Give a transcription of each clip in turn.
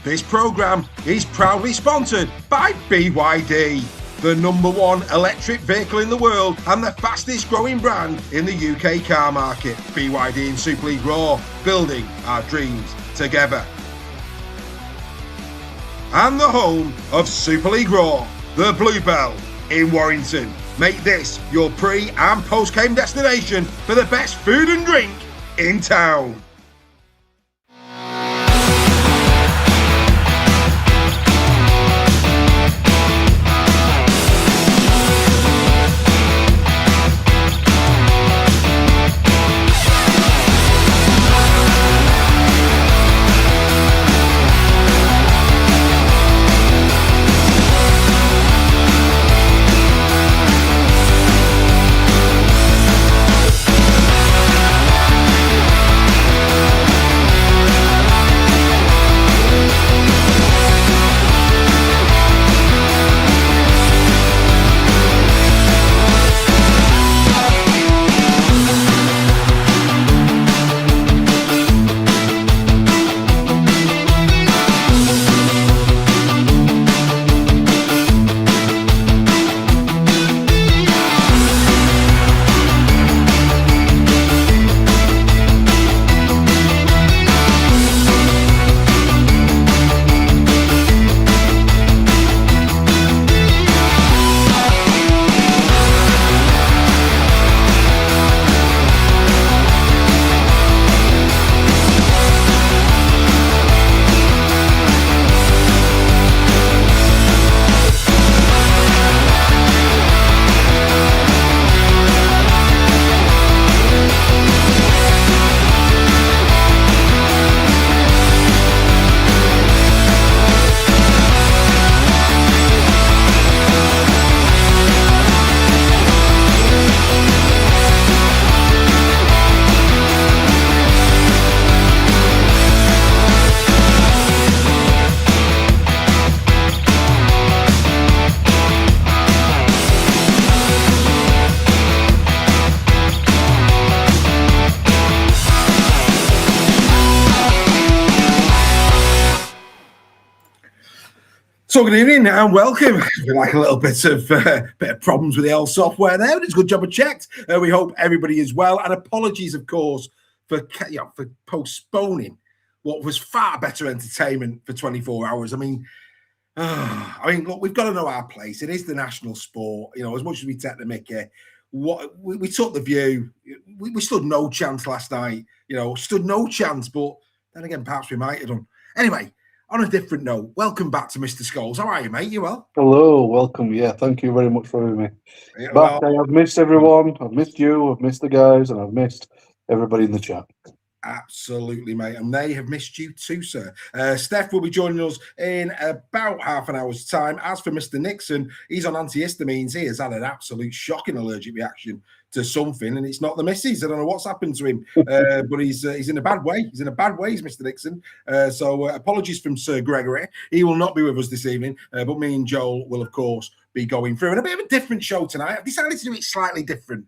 This programme is proudly sponsored by BYD, the #1 electric vehicle in the world and the fastest growing brand in the UK car market. BYD in Super League Raw, building our dreams together. And the home of Super League Raw, the Bluebell in Warrington. Make this your pre- and post-game destination for the best food and drink in town. So good evening and welcome. Like a little bit of problems with the old software there, but it's a good job of checked. We hope everybody is well, and apologies, of course, for postponing what was far better entertainment for 24 hours. I mean, look, we've got to know our place. It is the national sport. You know, as much as we take the mickey, we took the view. We stood no chance last night. You know, stood no chance. But then again, perhaps we might have done. Anyway. On a different note, welcome back to Mr. Scholes. How are you, mate? You well? Hello, welcome. Yeah, thank you very much for having me. Yeah, back. I've missed everyone. I've missed you. I've missed the guys, and I've missed everybody in the chat. Absolutely, mate. And they have missed you too, sir. Steph will be joining us in about half an hour's time. As for Mr. Nixon, he's on antihistamines. He has had an absolute shocking allergic reaction to something, and it's not the missus. I don't know what's happened to him, but he's in a bad way. He's in a bad way, Mr. Nixon. So apologies from Sir Gregory. He will not be with us this evening, but me and Joel will, of course, be going through. And a bit of a different show tonight. I've decided to do it slightly different,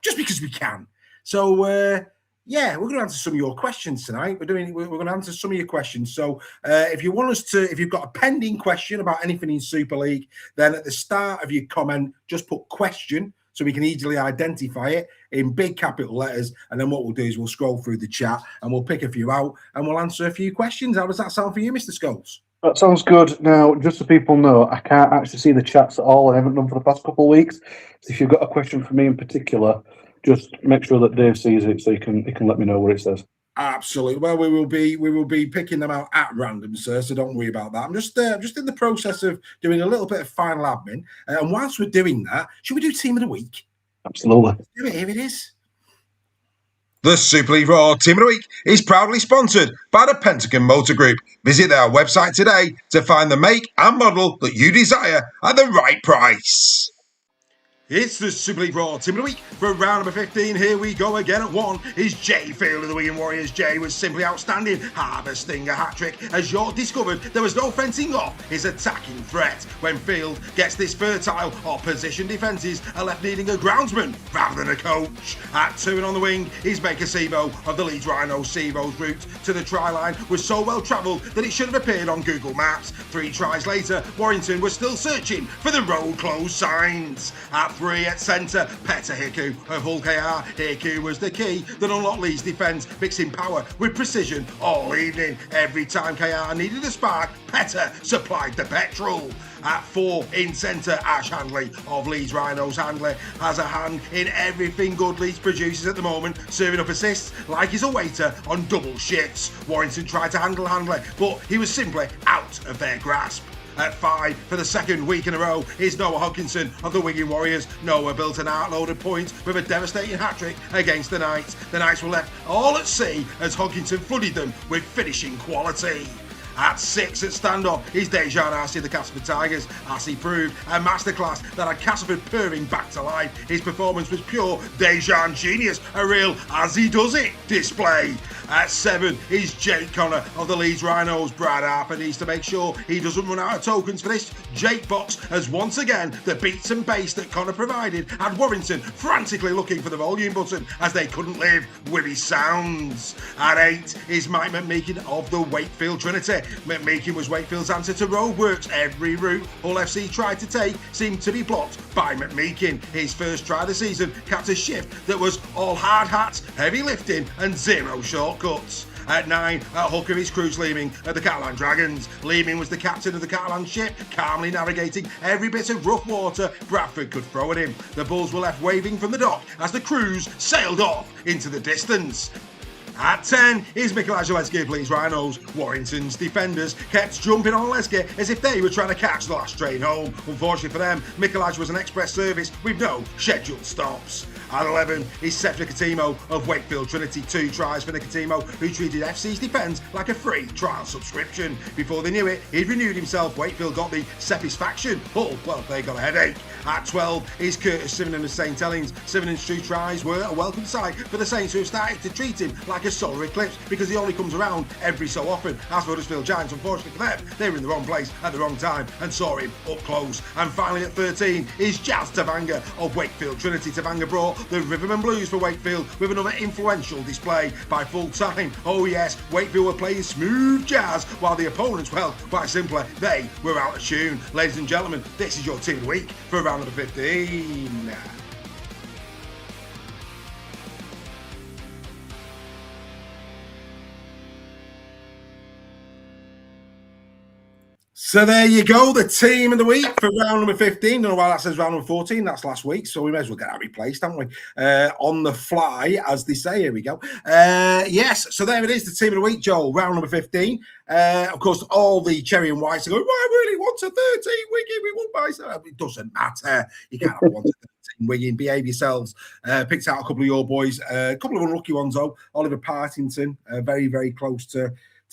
just because we can. So, yeah, we're going to answer some of your questions tonight. We're going to answer some of your questions. So if you want us to, if you've got a pending question about anything in Super League, then at the start of your comment, just put question so we can easily identify it in big capital letters. And then what we'll do is we'll scroll through the chat and we'll pick a few out and we'll answer a few questions. How does that sound for you, Mr. Scholes? That sounds good. Now, just so people know, I can't actually see the chats at all. I haven't done for the past couple of weeks. So if you've got a question for me in particular, just make sure that Dave sees it so he can let me know what it says. Absolutely. Well, we will be picking them out at random, sir. So don't worry about that. I'm just in the process of doing a little bit of final admin. And whilst we're doing that, should we do Team of the Week? Absolutely. Let's do it. Here it is. The Super League Raw Team of the Week is proudly sponsored by the Pentagon Motor Group. Visit their website today to find the make and model that you desire at the right price. It's the Super League Raw Team of the Week for round number 15. Here we go again at 1 is Jay Field of the Wigan Warriors. Jay was simply outstanding, harvesting a hat-trick. As York discovered, there was no fencing off his attacking threat. When Field gets this fertile opposition defences are left needing a groundsman rather than a coach. At 2 and on the wing is Baker Sebo of the Leeds Rhinos. Sebo's route to the try line was so well travelled that it should have appeared on Google Maps. 3 tries later, Warrington was still searching for the road closed signs. At 3 at centre, Petter Hiku of Hull KR. Hiku was the key that unlocked Leeds' defence, mixing power with precision all evening. Every time KR needed a spark, Petter supplied the petrol. At 4 in centre, Ash Handley of Leeds Rhinos. Handley has a hand in everything good Leeds produces at the moment, serving up assists like he's a waiter on double shifts. Warrington tried to handle Handley, but he was simply out of their grasp. At 5 for the second week in a row is Noah Hodkinson of the Wigan Warriors. Noah built an outload of points with a devastating hat-trick against the Knights. The Knights were left all at sea as Hodkinson flooded them with finishing quality. At 6 at standoff is Dejan Arce of the Castleford Tigers. Arce proved a masterclass that had Castleford purring back to life. His performance was pure Dejan genius, a real as he does it display. At 7 is Jake Connor of the Leeds Rhinos. Brad Harper needs to make sure he doesn't run out of tokens for this Jake box, as once again the beats and bass that Connor provided had Warrington frantically looking for the volume button as they couldn't live with his sounds. At 8 is Mike McMeekin of the Wakefield Trinity. McMeekin was Wakefield's answer to roadworks. Every route Hull FC tried to take seemed to be blocked by McMeekin. His first try of the season capped a shift that was all hard hats, heavy lifting and zero shortcuts. At 9, at hooker is Cruz Leeming of the Catalan Dragons. Leeming was the captain of the Catalan ship, calmly navigating every bit of rough water Bradford could throw at him. The Bulls were left waving from the dock as the cruise sailed off into the distance. At 10 is Michelangelo Lesky of Leeds Rhinos. Warrington's defenders kept jumping on Lesky as if they were trying to catch the last train home. Unfortunately for them, Michelangelo was an express service with no scheduled stops. At 11 is Seth Nicotimo of Wakefield Trinity. 2 tries for Nicotimo, who treated FC's defence like a free trial subscription. Before they knew it, he'd renewed himself. Wakefield got the satisfaction. Hull, well, they got a headache. At 12 is Curtis Sivernon of St Helens. Sivernon 2 tries were a welcome sight for the Saints, who have started to treat him like a solar eclipse because he only comes around every so often. As for Huddersfield Giants, unfortunately for them, they were in the wrong place at the wrong time and saw him up close. And finally at 13 is Jazz Tavanga of Wakefield Trinity. Tavanga brought the Riverman Blues for Wakefield with another influential display by full time. Oh yes, Wakefield were playing smooth jazz while the opponents, well, quite simply, they were out of tune. Ladies and gentlemen, this is your team of the week for round number 15. So there you go, the team of the week for round number 15. Don't know why that says round number 14. That's last week, so we may as well get that replaced, haven't we? On the fly, as they say. Here we go. Yes, so there it is, the team of the week, Joel. Round number 15. Of course, all the cherry and whites are going, I really want a 13 Wigan. We won by 7. It doesn't matter. You can't have one to 13 Wigan. Behave yourselves. Picked out a couple of your boys. A couple of unlucky ones, though. Oliver Partington, very, very close to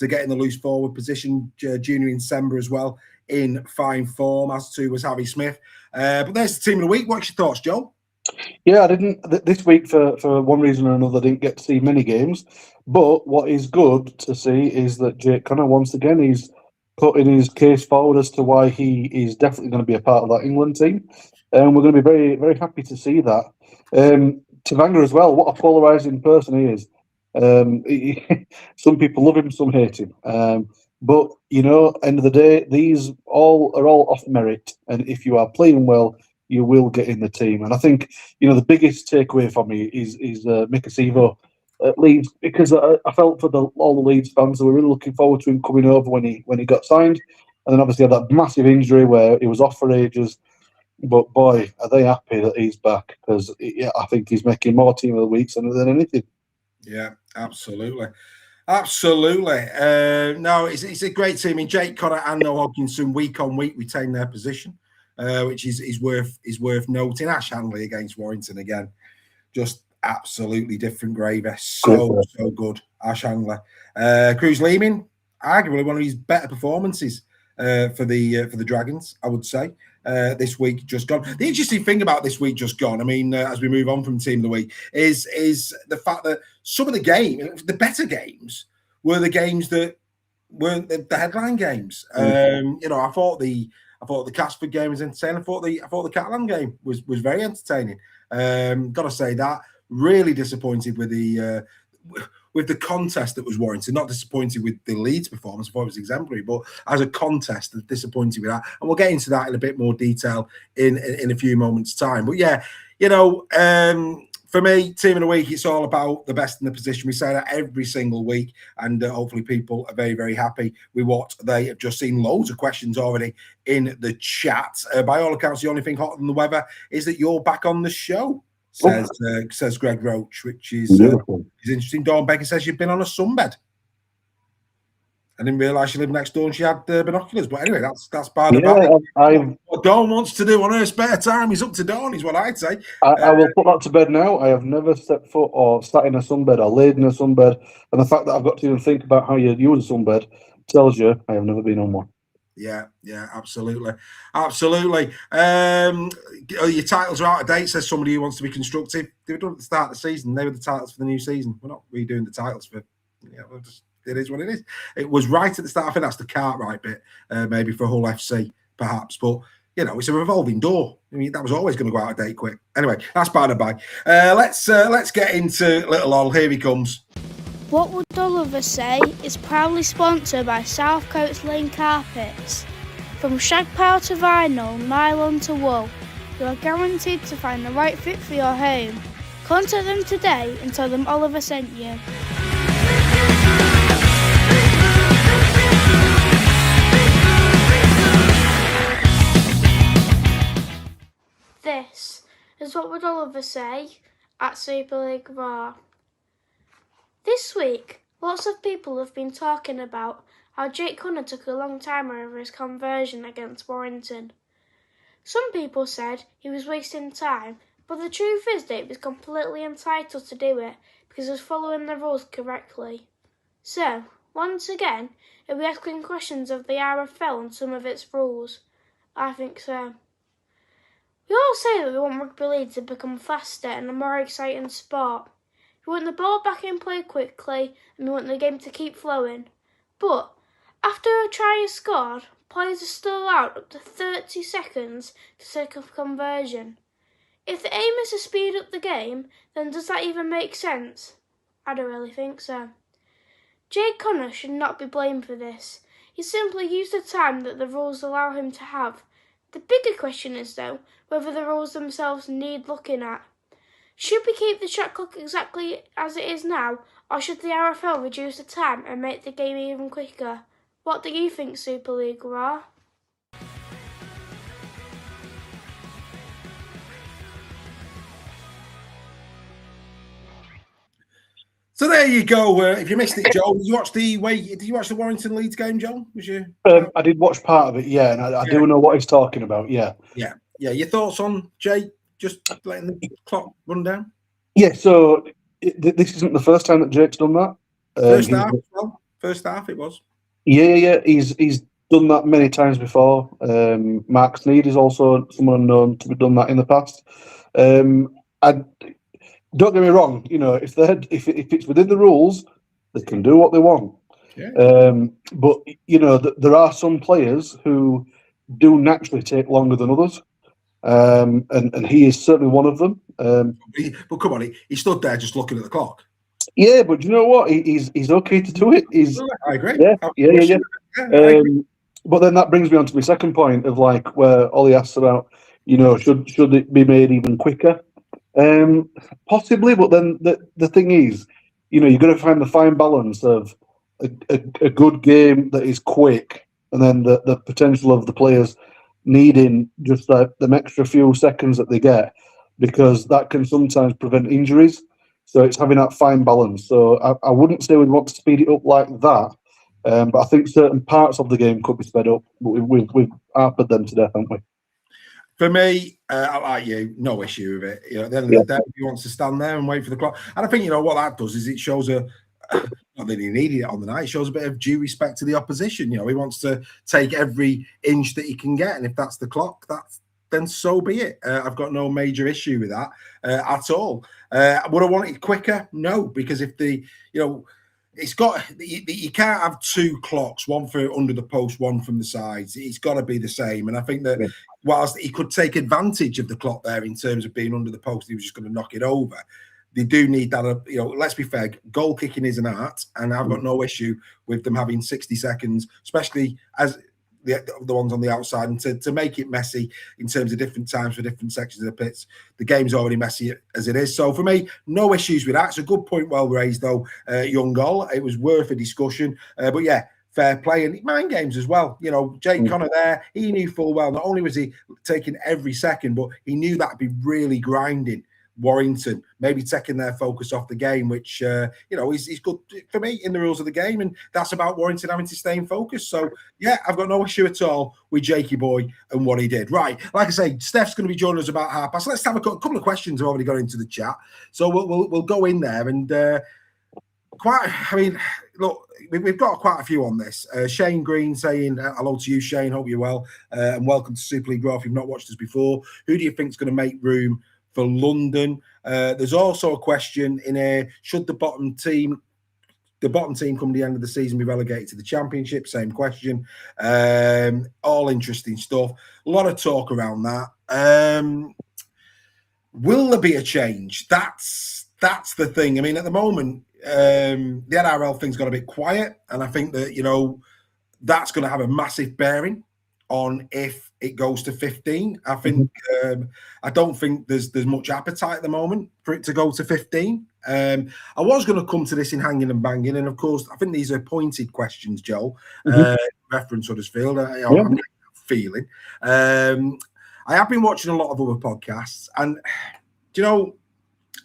getting the loose forward position. Junior in December as well, in fine form, as too was Harvey Smith. But there's the team of the week. What's your thoughts, Joe? Yeah, I didn't this week for one reason or another. I didn't get to see many games, but what is good to see is that Jake Connor once again he's putting his case forward as to why he is definitely going to be a part of that England team, and we're going to be very, very happy to see that. Tavanga as well. What a polarizing person he is. Some people love him, some hate him. But you know, end of the day, these are all off merit, and if you are playing well, you will get in the team. And I think the biggest takeaway for me is Mika Sivo at Leeds, because I felt for all the Leeds fans who were really looking forward to him coming over when he got signed, and then obviously had that massive injury where he was off for ages. But boy, are they happy that he's back, because I think he's making more team of the weeks than anything. Yeah, absolutely. Absolutely. No, it's a great team. I mean, Jake Connor and Noah Hodkinson week on week retain their position, which is worth noting. Ash Handley against Warrington again, just absolutely different gravy. So good. Ash Handley. Cruz Leeming, arguably one of his better performances for the Dragons, I would say. this week just gone. The interesting thing about this week just gone, I mean, as we move on from Team of the Week, is the fact that some of the games, the better games, were the games that weren't the headline games. You know, I thought the Casford game was entertaining. I thought the Catalan game was very entertaining. Got to say that. Really disappointed with the contest that was warranted. Not disappointed with the Leeds performance. I thought it was exemplary, but as a contest, disappointed with that. And we'll get into that in a bit more detail in a few moments' time. But yeah, you know, for me, Team of the Week, it's all about the best in the position. We say that every single week, and hopefully people are very, very happy with what they have just seen. Loads of questions already in the chat. By all accounts, the only thing hotter than the weather is that you're back on the show. Says Greg Roach, which is interesting. Dawn Baker says you've been on a sunbed. I didn't realise she lived next door and she had binoculars. But anyway, that's by the by. What Dawn wants to do on her spare time is up to Dawn, is what I'd say. I will put that to bed now. I have never stepped foot or sat in a sunbed or laid in a sunbed. And the fact that I've got to even think about how you use a sunbed tells you I have never been on one. Yeah, absolutely. Your titles are out of date, says somebody who wants to be constructive. They were done at the start of the season. They were the titles for the new season. We're not redoing the titles for, it is what it is. It was right at the start. I think that's the Cartwright bit, maybe for Hull FC, perhaps. But, you know, it's a revolving door. I mean, that was always going to go out of date quick. Anyway, that's by the by. Let's get into Little Ol. Here he comes. What Would Oliver Say is proudly sponsored by South Coast Lane Carpets. From shag pile to vinyl, nylon to wool, you are guaranteed to find the right fit for your home. Contact them today and tell them Oliver sent you. This is What Would Oliver Say at Super League Raw. This week, lots of people have been talking about how Jake Cunner took a long time over his conversion against Warrington. Some people said he was wasting time, but the truth is that he was completely entitled to do it because he was following the rules correctly. So, once again, are we asking questions of the RFL and some of its rules? I think so. We all say that we want Rugby League to become faster and a more exciting sport. We want the ball back in play quickly and we want the game to keep flowing. But after a try is scored, players are still allowed up to 30 seconds to take a conversion. If the aim is to speed up the game, then does that even make sense? I don't really think so. Jake Cunner should not be blamed for this. He simply used the time that the rules allow him to have. The bigger question is, though, whether the rules themselves need looking at. Should we keep the shot clock exactly as it is now, or should the RFL reduce the time and make the game even quicker? What do you think, Super League Raw? So there you go. If you missed it, Joel, did you watch the Warrington Leeds game, Joel? Was you? I did watch part of it, yeah, and I do know what he's talking about, yeah. Yeah. Your thoughts on Jake just letting the clock run down? Yeah, so this isn't the first time that Jake's done that. First half it was. Yeah. He's done that many times before. Mark Sneed is also someone known to have done that in the past. Don't get me wrong, you know, if it's within the rules, they can do what they want. Yeah. But you know, there are some players who do naturally take longer than others, and he is certainly one of them. But come on, he stood there just looking at the clock. Yeah, but you know what? He's okay to do it. I agree. Yeah. But then that brings me on to my second point of like where Ollie asks about, you know, should it be made even quicker? Possibly, but then the thing is, you know, you've got to find the fine balance of a good game that is quick, and then the potential of the players needing just them extra few seconds that they get, because that can sometimes prevent injuries. So it's having that fine balance. So I wouldn't say we'd want to speed it up like that, but I think certain parts of the game could be sped up. But we've harped them to death, haven't we? For me, I like you, no issue with it. You know, at the end of the day, he wants to stand there and wait for the clock. And I think, you know, what that does is it shows a not that he needed it on the night. It shows a bit of due respect to the opposition. You know, he wants to take every inch that he can get, and if that's the clock, then so be it. I've got no major issue with that at all. Would I want it quicker? No, because if it's got you can't have two clocks, one for under the post, one from the sides. It's got to be the same. And I think that whilst he could take advantage of the clock there in terms of being under the post, he was just going to knock it over. They do need that. Let's be fair. Goal kicking is an art, and I've got no issue with them having 60 seconds, especially as the ones on the outside, and to make it messy in terms of different times for different sections of the pitch. The game's already messy as it is. So for me, no issues with that. It's a good point, well raised though, young goal. It was worth a discussion. But yeah, fair play and mind games as well. You know, Jake Connor there, he knew full well, not only was he taking every second, but he knew that'd be really grinding Warrington, maybe taking their focus off the game, which is good for me in the rules of the game, and that's about Warrington having to stay in focus. So yeah, I've got no issue at all with Jakey boy and what he did. Right, like I say, Steph's going to be joining us about 1:30. Let's have a couple of questions. I've already got into the chat, so we'll go in there and look, we've got quite a few on this. Shane Green saying hello to you, Shane. Hope you're well, and welcome to Super League Raw. If you've not watched us before, who do you think is going to make room for London? There's also a question in here: should the bottom team come to the end of the season be relegated to the Championship? Same question. All interesting stuff. A lot of talk around that. Will there be a change? That's the thing. I mean, at the moment, the NRL thing's got a bit quiet, and I think that that's going to have a massive bearing on if it goes to 15. I think I don't think there's much appetite at the moment for it to go to 15. I was going to come to this in hanging and banging, and of course, I think these are pointed questions, Joel. Reference Huddersfield. I'm feeling. I have been watching a lot of other podcasts, and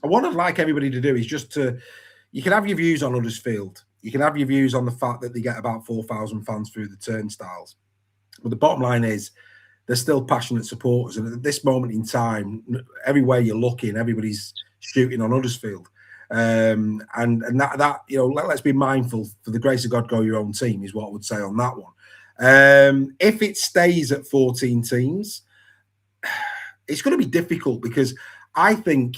what I'd like everybody to do is you can have your views on Huddersfield. You can have your views on the fact that they get about 4,000 fans through the turnstiles. But the bottom line is they're still passionate supporters. And at this moment in time, everywhere you're looking, everybody's shooting on Huddersfield. And that let's be mindful, for the grace of God, go your own team is what I would say on that one. If it stays at 14 teams, it's going to be difficult because I think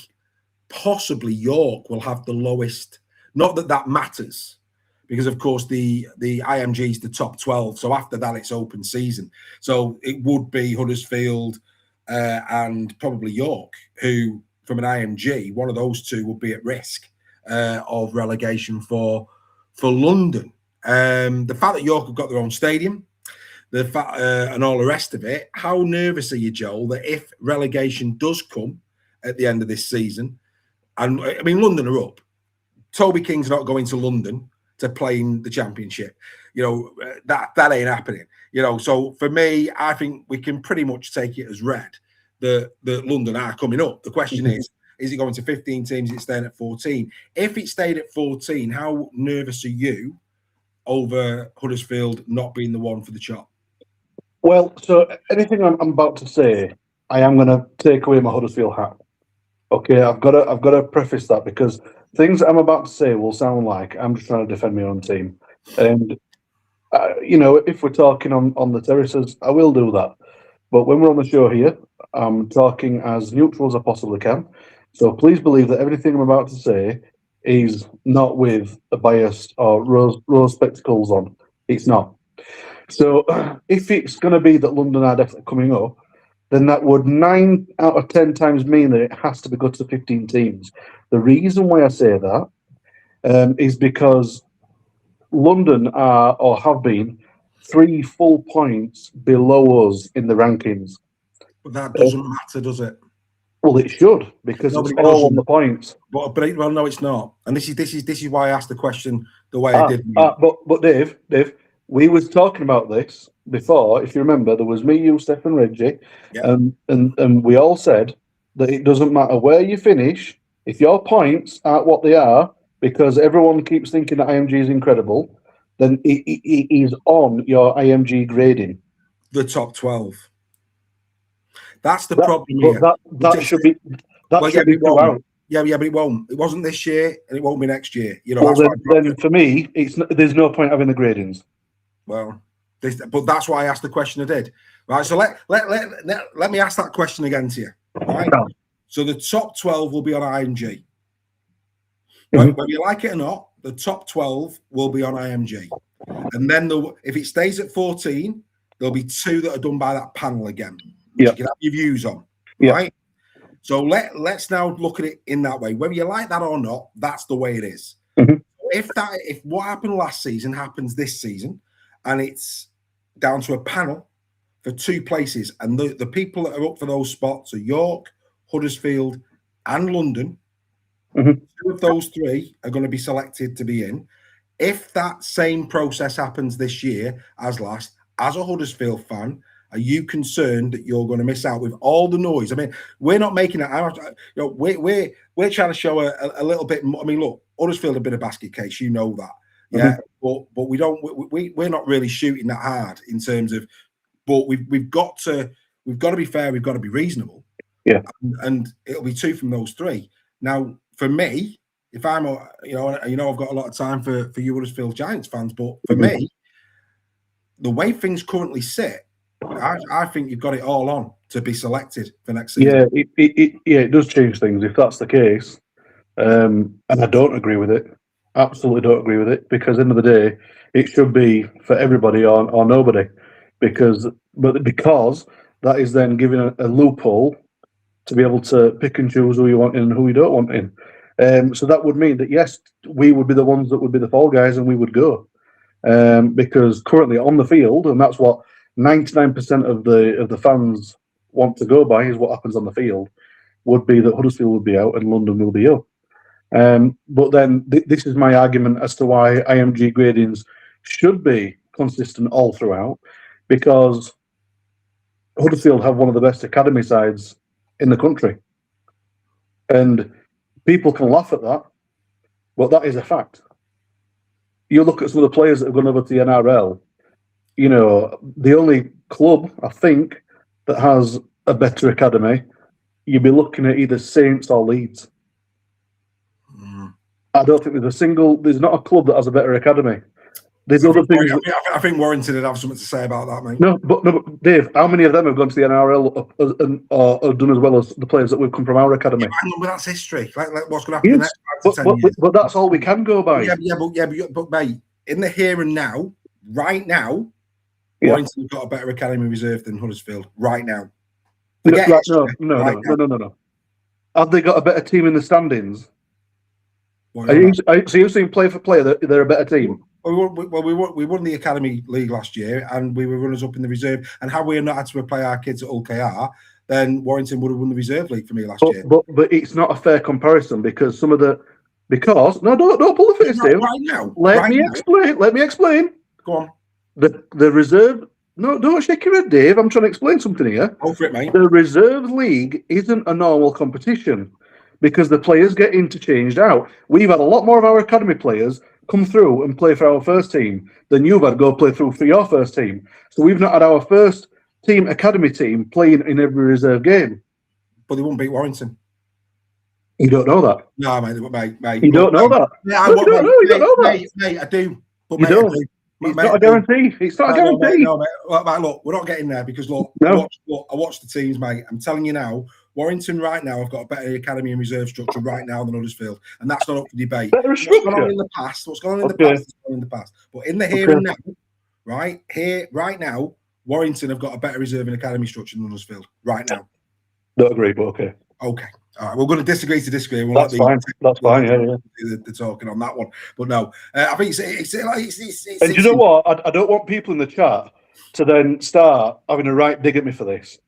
possibly York will have the lowest, not that matters, because of course the IMG is the top 12. So after that, it's open season. So it would be Huddersfield and probably York, who from an IMG, one of those two would be at risk of relegation for London. The fact that York have got their own stadium, the fact and all the rest of it, how nervous are you, Joel, that if relegation does come at the end of this season, and I mean London are up, Toby King's not going to London to play in the Championship. That ain't happening. So for me, I think we can pretty much take it as read that London are coming up. The question is it going to 15 teams? Is it staying at 14? If it stayed at 14, how nervous are you over Huddersfield not being the one for the chop? Well, so anything I'm about to say, I am going to take away my Huddersfield hat. Okay, I've got to preface that because things I'm about to say will sound like I'm just trying to defend my own team. And, if we're talking on the terraces, I will do that. But when we're on the show here, I'm talking as neutral as I possibly can. So please believe that everything I'm about to say is not with a bias or rose spectacles on. It's not. So if it's going to be that London are definitely coming up, then that would 9 out of 10 times mean that it has to be good to 15 teams. The reason why I say that is because London are or have been 3 full points below us in the rankings. But that doesn't matter, does it? Well, it should, because it's all on the points. But no, it's not. And this is why I asked the question the way I did. But Dave, we was talking about this before. If you remember, there was me, you, Steph, and Reggie, and we all said that it doesn't matter where you finish if your points aren't what they are, because everyone keeps thinking that IMG is incredible. Then it is on your IMG grading. The top 12. That's the problem here. That should be throughout. Yeah, but it won't. It wasn't this year, and it won't be next year. You know, Well, that's then for me, there's no point having the gradings. well, but that's why I asked the question I did. Right. So let me ask that question again to you. Right. No. So the top 12 will be on IMG. Mm-hmm. Right. Whether you like it or not, the top 12 will be on IMG. And then if it stays at 14, there'll be 2 that are done by that panel again, which you can have your views on. Right. So let's now look at it in that way. Whether you like that or not, that's the way it is. Mm-hmm. If what happened last season happens this season, and it's down to a panel for 2 places, and the people that are up for those spots are York, Huddersfield, and London. Mm-hmm. 2 of those 3 are going to be selected to be in. If that same process happens this year as last, as a Huddersfield fan, are you concerned that you're going to miss out with all the noise? I mean, we're not making it. You know, we're trying to show a little bit more. I mean, look, Huddersfield have been a basket case, you know that, yeah. Mm-hmm. But we don't. We're not really shooting that hard in terms of. But we've got to be fair. We've got to be reasonable. Yeah. And it'll be 2 from those 3. Now, for me, if I'm, I've got a lot of time for you Huddersfield Giants fans, but for me, the way things currently sit, I think you've got it all on to be selected for next season. Yeah, it does change things if that's the case. And I don't agree with it. Absolutely don't agree with it, because at the end of the day, it should be for everybody or nobody. Because that is then giving a loophole to be able to pick and choose who you want in and who you don't want in. So that would mean that, yes, we would be the ones that would be the fall guys and we would go. Because currently on the field, and that's what 99% of the fans want to go by, is what happens on the field, would be that Huddersfield would be out and London will be up. But then this is my argument as to why IMG gradings should be consistent all throughout, because Huddersfield have one of the best academy sides in the country. And people can laugh at that, but that is a fact. You look at some of the players that have gone over to the NRL, you know, the only club, I think, that has a better academy, you'd be looking at either Saints or Leeds. I don't think there's not a club that has a better academy. There's other things. I think Warrington would have something to say about that, mate. No, but Dave, how many of them have gone to the NRL or done as well as the players that we've come from our academy? Yeah, hang on, but that's history. Like what's going to happen in the next 5 to 10 years? But that's all we can go by. But mate, in the here and now, right now, Warrington's got a better academy reserve than Huddersfield right now. No. Have they got a better team in the standings? So you're saying player for player that they're a better team? We won the Academy League last year, and we were runners up in the reserve. And had we not had to play our kids at Hull KR, then Warrington would have won the reserve league for me last year. But it's not a fair comparison, because don't pull the face, Dave. Right now. Let me explain. Go on. The reserve. No, don't shake your head, Dave. I'm trying to explain something here. Go for it, mate. The reserve league isn't a normal competition, because the players get interchanged out. We've had a lot more of our academy players come through and play for our first team than you've had go play through for your first team. So we've not had our first team academy team playing in every reserve game. But they won't beat Warrington. You don't know that. No, mate. You don't know that. Yeah, you don't know that. Mate, I do. But you don't. It's not a guarantee. It's not a guarantee. No, mate. Look, we're not getting there, because I watch the teams, mate. I'm telling you now, Warrington right now have got a better academy and reserve structure right now than Huddersfield, and that's not up for debate. What's gone on in the past is going on in the past. But in the here and now, right now, Warrington have got a better reserve and academy structure than Huddersfield right now. Don't agree, but okay. Okay. All right, we're going to disagree to disagree. That's fine. That's fine. Yeah. The talking on that one, but no, I think it's and you know what? I don't want people in the chat to then start having a right dig at me for this,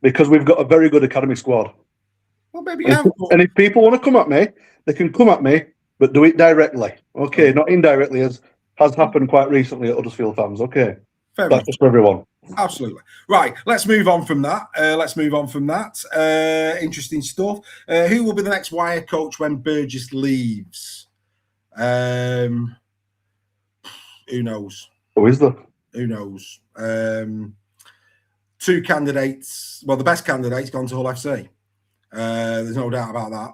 because we've got a very good academy squad. Well, maybe and if people want to come at me, they can come at me, but do it directly. Okay, not indirectly, as has happened quite recently at Huddersfield fans. Okay, that's just for everyone. Absolutely. Right, let's move on from that. Interesting stuff. Who will be the next Wire coach when Burgess leaves? Who knows? Who is there? Who knows? 2 candidates. Well, the best candidate's gone to Hull FC. There's no doubt about that.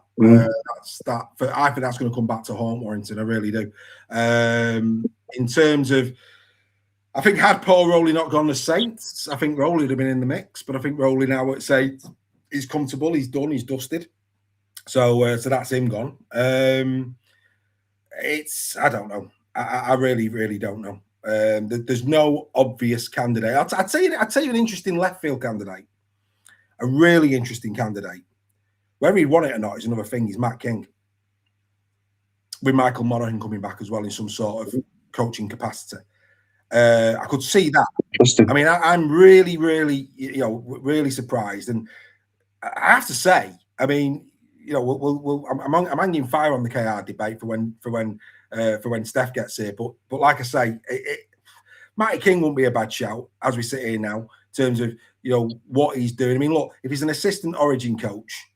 I think that's going to come back to haunt Warrington. I really do. In terms of, I think had Paul Rowley not gone to Saints, I think Rowley would have been in the mix. But I think Rowley now at Saints, he's comfortable, he's done, he's dusted. So that's him gone. I don't know. I really, really don't know. There's no obvious candidate. I'd tell you an interesting left field candidate. A really interesting candidate. Whether he won it or not is another thing. He's Matt King. With Michael Monaghan coming back as well in some sort of coaching capacity. I could see that. I mean, I'm really, really, really surprised. And I have to say, I mean, I'm hanging fire on the KR debate for when Steph gets here. But like I say, Matty King won't be a bad shout as we sit here now in terms of what he's doing. I mean, look, if he's an assistant Origin coach,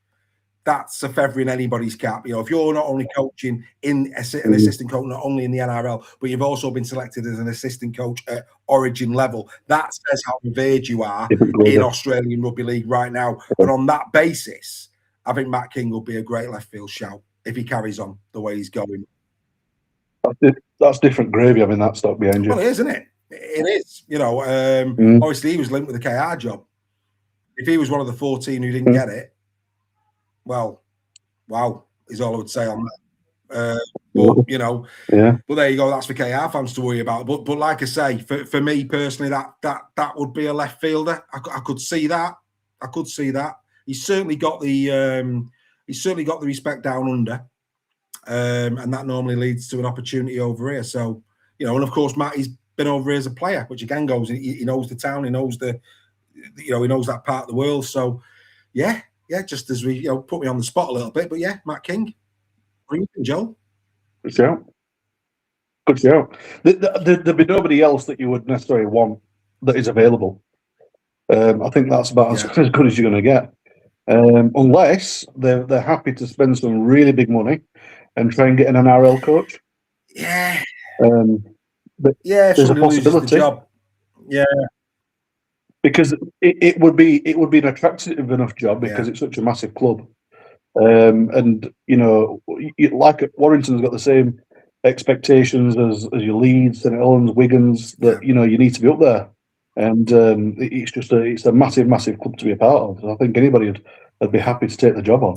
that's a feather in anybody's cap. If you're not only coaching an assistant coach, not only in the NRL, but you've also been selected as an assistant coach at Origin level, that says how revered you are in Australian Rugby League right now. And on that basis, I think Matt King will be a great left field shout if he carries on the way he's going. That's different gravy having that stock behind you. Well, it is, isn't it? It is. Obviously, he was linked with the KR job. If he was one of the 14 who didn't get it, well, wow, is all I would say on that. But there you go. That's for KR fans to worry about. But like I say, for me personally, that would be a left fielder. I could see that. I could see that. He's certainly got the respect down under, and that normally leads to an opportunity over here. So and of course Matty's been over here as a player, which again goes. He knows the town. He knows he knows that part of the world. So yeah. Just as we put me on the spot a little bit, but yeah, Matt King, bring it, Joel. Good shout. There'd be nobody else that you would necessarily want that is available. I think that's about as good as you're going to get, unless they're happy to spend some really big money and try and get an NRL coach. Yeah. But there's a possibility. The job. Yeah. Because it would be an attractive enough job because it's such a massive club, and like Warrington's got the same expectations as your Leeds, St Helens, Wiggins. That you need to be up there, and it's a massive club to be a part of. So I think anybody would be happy to take the job on.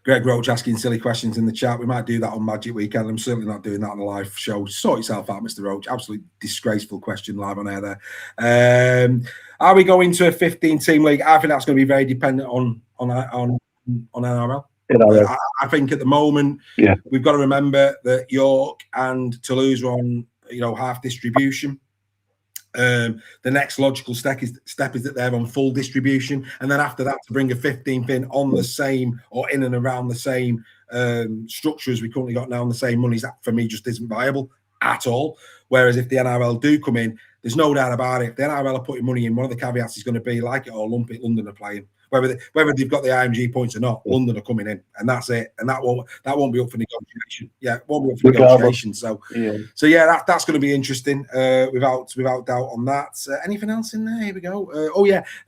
Greg Roach asking silly questions in the chat. We might do that on Magic Weekend. I'm certainly not doing that on a live show. Sort yourself out, Mr. Roach. Absolutely disgraceful question live on air there. Are we going to a 15-team league? I think that's going to be very dependent on NRL. I think at the moment, we've got to remember that York and Toulouse are on half distribution. The next logical step is that they're on full distribution, and then after that to bring a 15th in on the same or in and around the same structure as we currently got now on the same monies, that for me just isn't viable at all. Whereas if the NRL do come in, there's no doubt about it. If the NRL are putting money in, one of the caveats is going to be like it or lump it, London are playing. Whether they've got the IMG points or not, London are coming in, and that's it. And that won't be up for negotiation. Yeah, it won't be up for negotiation. So that's going to be interesting, without doubt on that. Anything else in there? Here we go.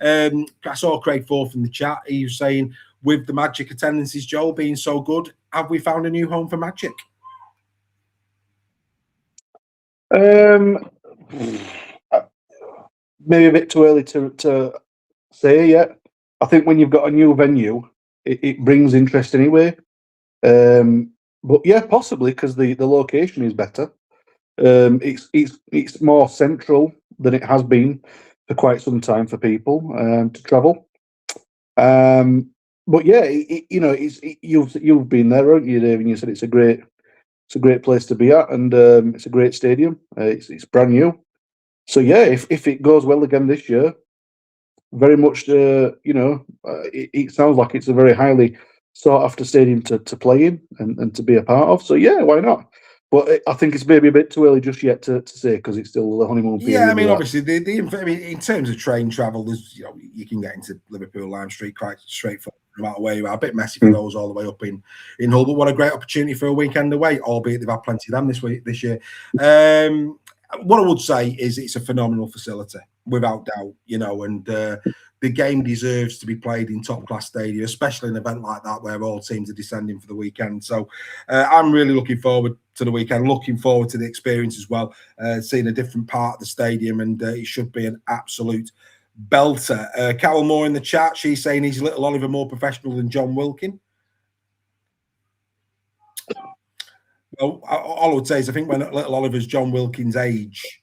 I saw Craig Forth in the chat. He was saying, with the Magic attendances, Joel, being so good, have we found a new home for Magic? Maybe a bit too early to say yet. I think when you've got a new venue, it brings interest anyway. But yeah, possibly because the location is better. It's more central than it has been for quite some time for people to travel. But yeah, you've been there, haven't you, Dave? And you said it's a great place to be at, and it's a great stadium. It's brand new. So yeah, if it goes well again this year, very much, it sounds like it's a very highly sought after stadium to play in and to be a part of. So yeah, why not? But I think it's maybe a bit too early just yet to say, because it's still the honeymoon period. Yeah, I mean, obviously, in terms of train travel, there's you can get into Liverpool Lime Street quite straightforward no matter where you are. A bit messy for those all the way up in Hull, but what a great opportunity for a weekend away. Albeit they've had plenty of them this year. what I would say is it's a phenomenal facility, without doubt, and the game deserves to be played in top-class stadium, especially an event like that where all teams are descending for the weekend. So I'm really looking forward to the weekend, looking forward to the experience as well, seeing a different part of the stadium, and it should be an absolute belter. Carol Moore in the chat, she's saying he's little Oliver more professional than John Wilkin. Well, all I would say is I think when little Oliver's John Wilkin's age,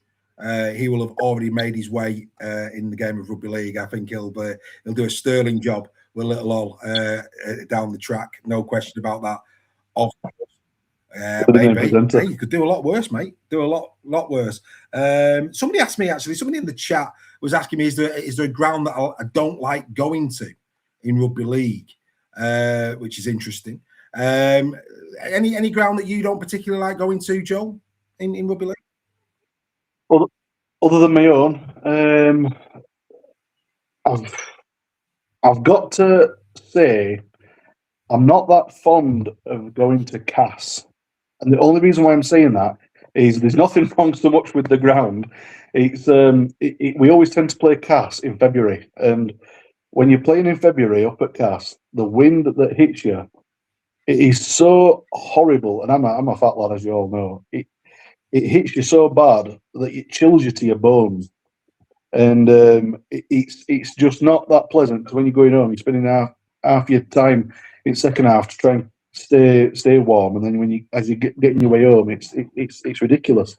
he will have already made his way in the game of rugby league. I think he'll do a sterling job with little Ol down the track. No question about that. Maybe. Hey, you could do a lot worse, mate. Do a lot worse. Somebody asked me, actually, somebody in the chat was asking me, is there a ground that I don't like going to in rugby league, which is interesting. Any ground that you don't particularly like going to, Joel, in rugby league? Other than my own, I've got to say I'm not that fond of going to Cass, and the only reason why I'm saying that is there's nothing wrong so much with the ground. It's we always tend to play Cass in February, and when you're playing in February up at Cass, the wind that hits you, it is so horrible. And I'm a fat lad, as you all know. It hits you so bad that it chills you to your bones, and it's just not that pleasant. Because when you're going home, you're spending half your time in second half to try and stay warm, and then as you getting your way home, it's ridiculous.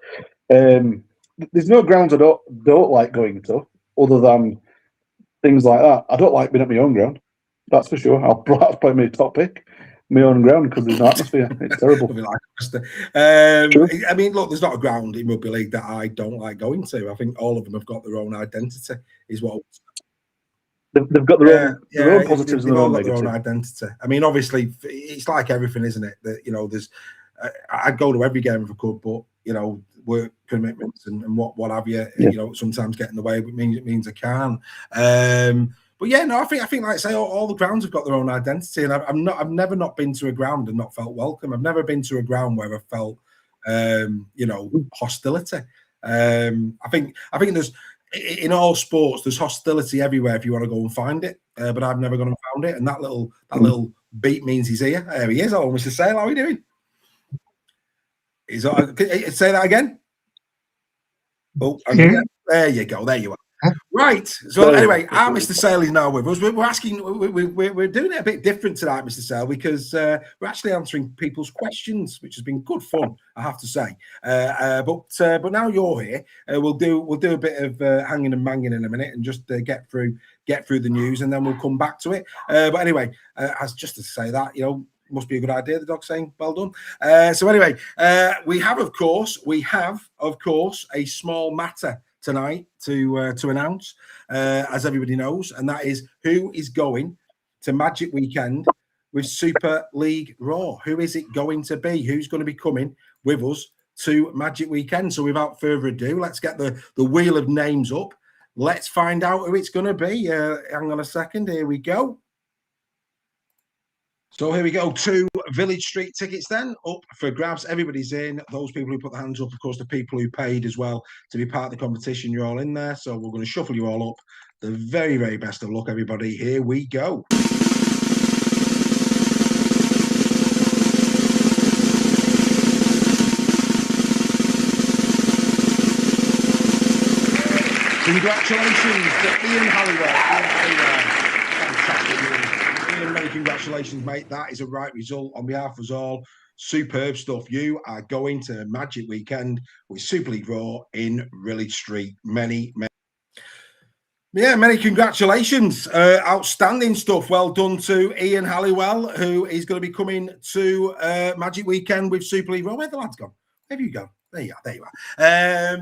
There's no grounds I don't like going to, other than things like that. I don't like being at my own ground. That's for sure. That's probably my top pick. My own ground, because there's no atmosphere. It's terrible. I mean, look, there's not a ground in rugby league that I don't like going to. I think all of them have got their own identity, is what they've got their own positives and their own negatives. Their own identity. I mean, obviously, it's like everything, isn't it? That there's. I'd go to every game if I could, but work commitments and what have you. Yeah. Sometimes get in the way, but it means I can. But yeah, no, I think like I say, all the grounds have got their own identity, and I've never not been to a ground and not felt welcome. I've never been to a ground where I felt, hostility. I think there's in all sports there's hostility everywhere if you want to go and find it. But I've never gone and found it, and that little beat means he's here. There he is. Hello, Mr. Sale. How are you doing? Say that again. Oh, there you go. There you are. Right. So anyway, our Mr. Sale is now with us. We're asking. We're doing it a bit different tonight, Mr. Sale, because we're actually answering people's questions, which has been good fun, I have to say. But now you're here, we'll do a bit of hanging and manging in a minute, and just get through the news, and then we'll come back to it. But anyway, as just to say that, must be a good idea. The dog's saying, "Well done." So anyway, we have, of course, a small matter tonight to announce, as everybody knows, and that is who is going to Magic Weekend with Super League Raw. Who is it going to be? Who's going to be coming with us to Magic Weekend? So without further ado, let's get the wheel of names up. Let's find out who it's going to be. Hang on a second. Here we go. So here we go, 2 Village Street tickets then, up for grabs. Everybody's in. Those people who put their hands up, of course, the people who paid as well to be part of the competition, you're all in there. So we're going to shuffle you all up. The very, very best of luck, everybody. Here we go. Congratulations to Ian Halliwell. Fantastic news. Many congratulations, mate. That is a right result on behalf of us all. Superb stuff. You are going to Magic Weekend with Super League Raw in Village Street. Many congratulations. Outstanding stuff. Well done to Ian Halliwell, who is going to be coming to Magic Weekend with Super League Raw. Where the lad's gone? Where have you gone? There you are.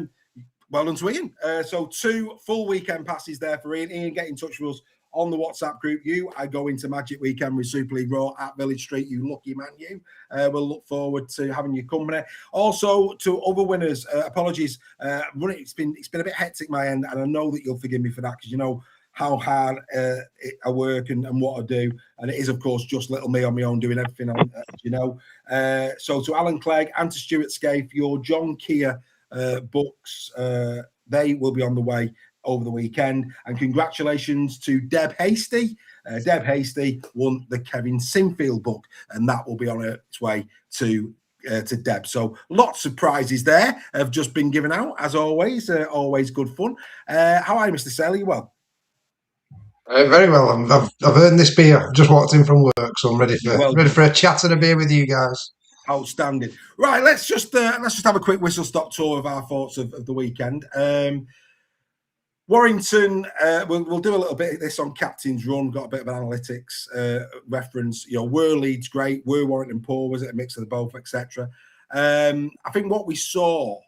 Well done to Ian. So 2 full weekend passes there for Ian. Ian, get in touch with us on the WhatsApp group. You are going to Magic Weekend with Super League Raw at Village Street. You lucky man, you. We'll look forward to having your company. Also, to other winners, apologies. It's been a bit hectic my end, and I know that you'll forgive me for that, because you know how hard I work and what I do, and it is, of course, just little me on my own doing everything. So to Alan Clegg and to Stuart Scaife, your John Keir books. They will be on the way over the weekend. And congratulations to Deb Hasty. Deb Hasty won the Kevin Sinfield book, and that will be on its way to Deb. So lots of prizes there have just been given out, as always. Always good fun. How are you, Mr. Sell? You well? Very well. I've earned this beer. Just walked in from work, so I'm ready for a chat and a beer with you guys. Outstanding. Right, let's just have a quick whistle stop tour of our thoughts of the weekend. Warrington, we'll do a little bit of this on Captain's Run. Got a bit of an analytics reference. Were Leeds great? Were Warrington poor? Was it a mix of the both, etc.? I think what we saw,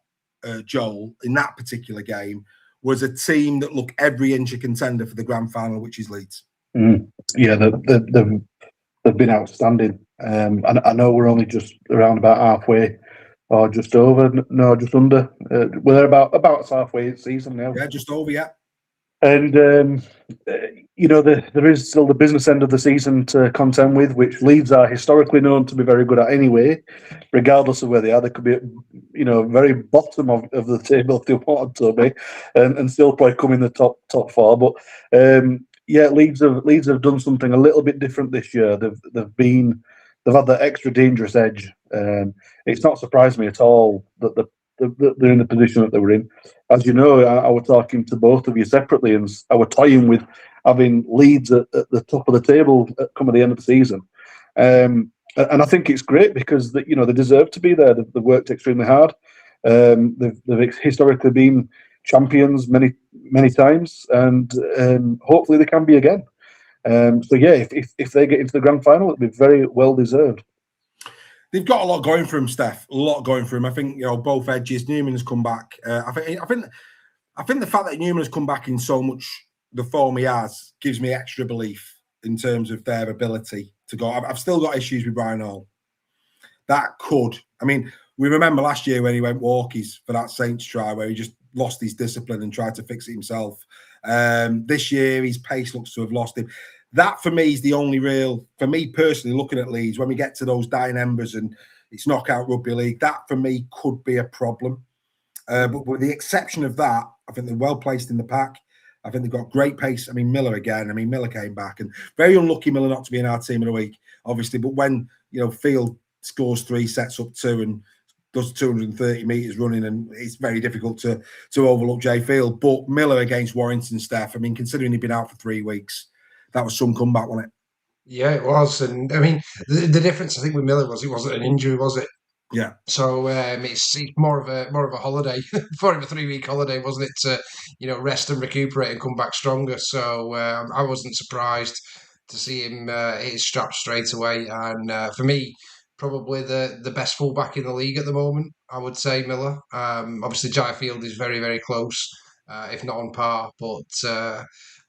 Joel, in that particular game was a team that looked every inch a contender for the grand final, which is Leeds. Yeah, they've been outstanding. And I know we're only just around about halfway, or just over. No, just under. We're about halfway season now. Yeah, just over. Yeah. And there is still the business end of the season to contend with, which Leeds are historically known to be very good at anyway, regardless of where they are. They could be, very bottom of the table if they wanted to be, and still probably come in the top four. But Leeds have done something a little bit different this year. They've had that extra dangerous edge. It's not surprised me at all that they're in the position that they were in. As you know, I was talking to both of you separately, and I was toying with having Leeds at the top of the table come at the end of the season. And I think it's great because they deserve to be there. They've worked extremely hard. They've historically been champions many times, and hopefully they can be again. If they get into the grand final, it'll be very well deserved. They've got a lot going for him, Steph. A lot going for him. I think both edges. Newman has come back. I think the fact that Newman has come back in so much the form he has gives me extra belief in terms of their ability to go. I've still got issues with Brian Hall. That could. I mean, we remember last year when he went walkies for that Saints try where he just lost his discipline and tried to fix it himself. This year, his pace looks to have lost him. That, for me, is the only real, for me personally, looking at Leeds, when we get to those dying embers and it's knockout rugby league, that, for me, could be a problem. But with the exception of that, I think they're well placed in the pack. I think they've got great pace. I mean, Miller again. I mean, Miller came back. And very unlucky Miller not to be in our team of the week, obviously. But when, Field scores 3, sets up 2 and does 230 metres running, and it's very difficult to overlook Jay Field. But Miller against Warrington, Steph, I mean, considering he'd been out for 3 weeks, that was some comeback, wasn't it? Yeah, it was. And I mean, the difference I think with Miller was it wasn't an injury, was it? Yeah. So it's more of a holiday for him, a 3-week holiday, wasn't it? To rest and recuperate and come back stronger. So I wasn't surprised to see him hit his strap straight away. And for me, probably the best fullback in the league at the moment, I would say Miller. Obviously, Jai Field is very, very close, if not on par.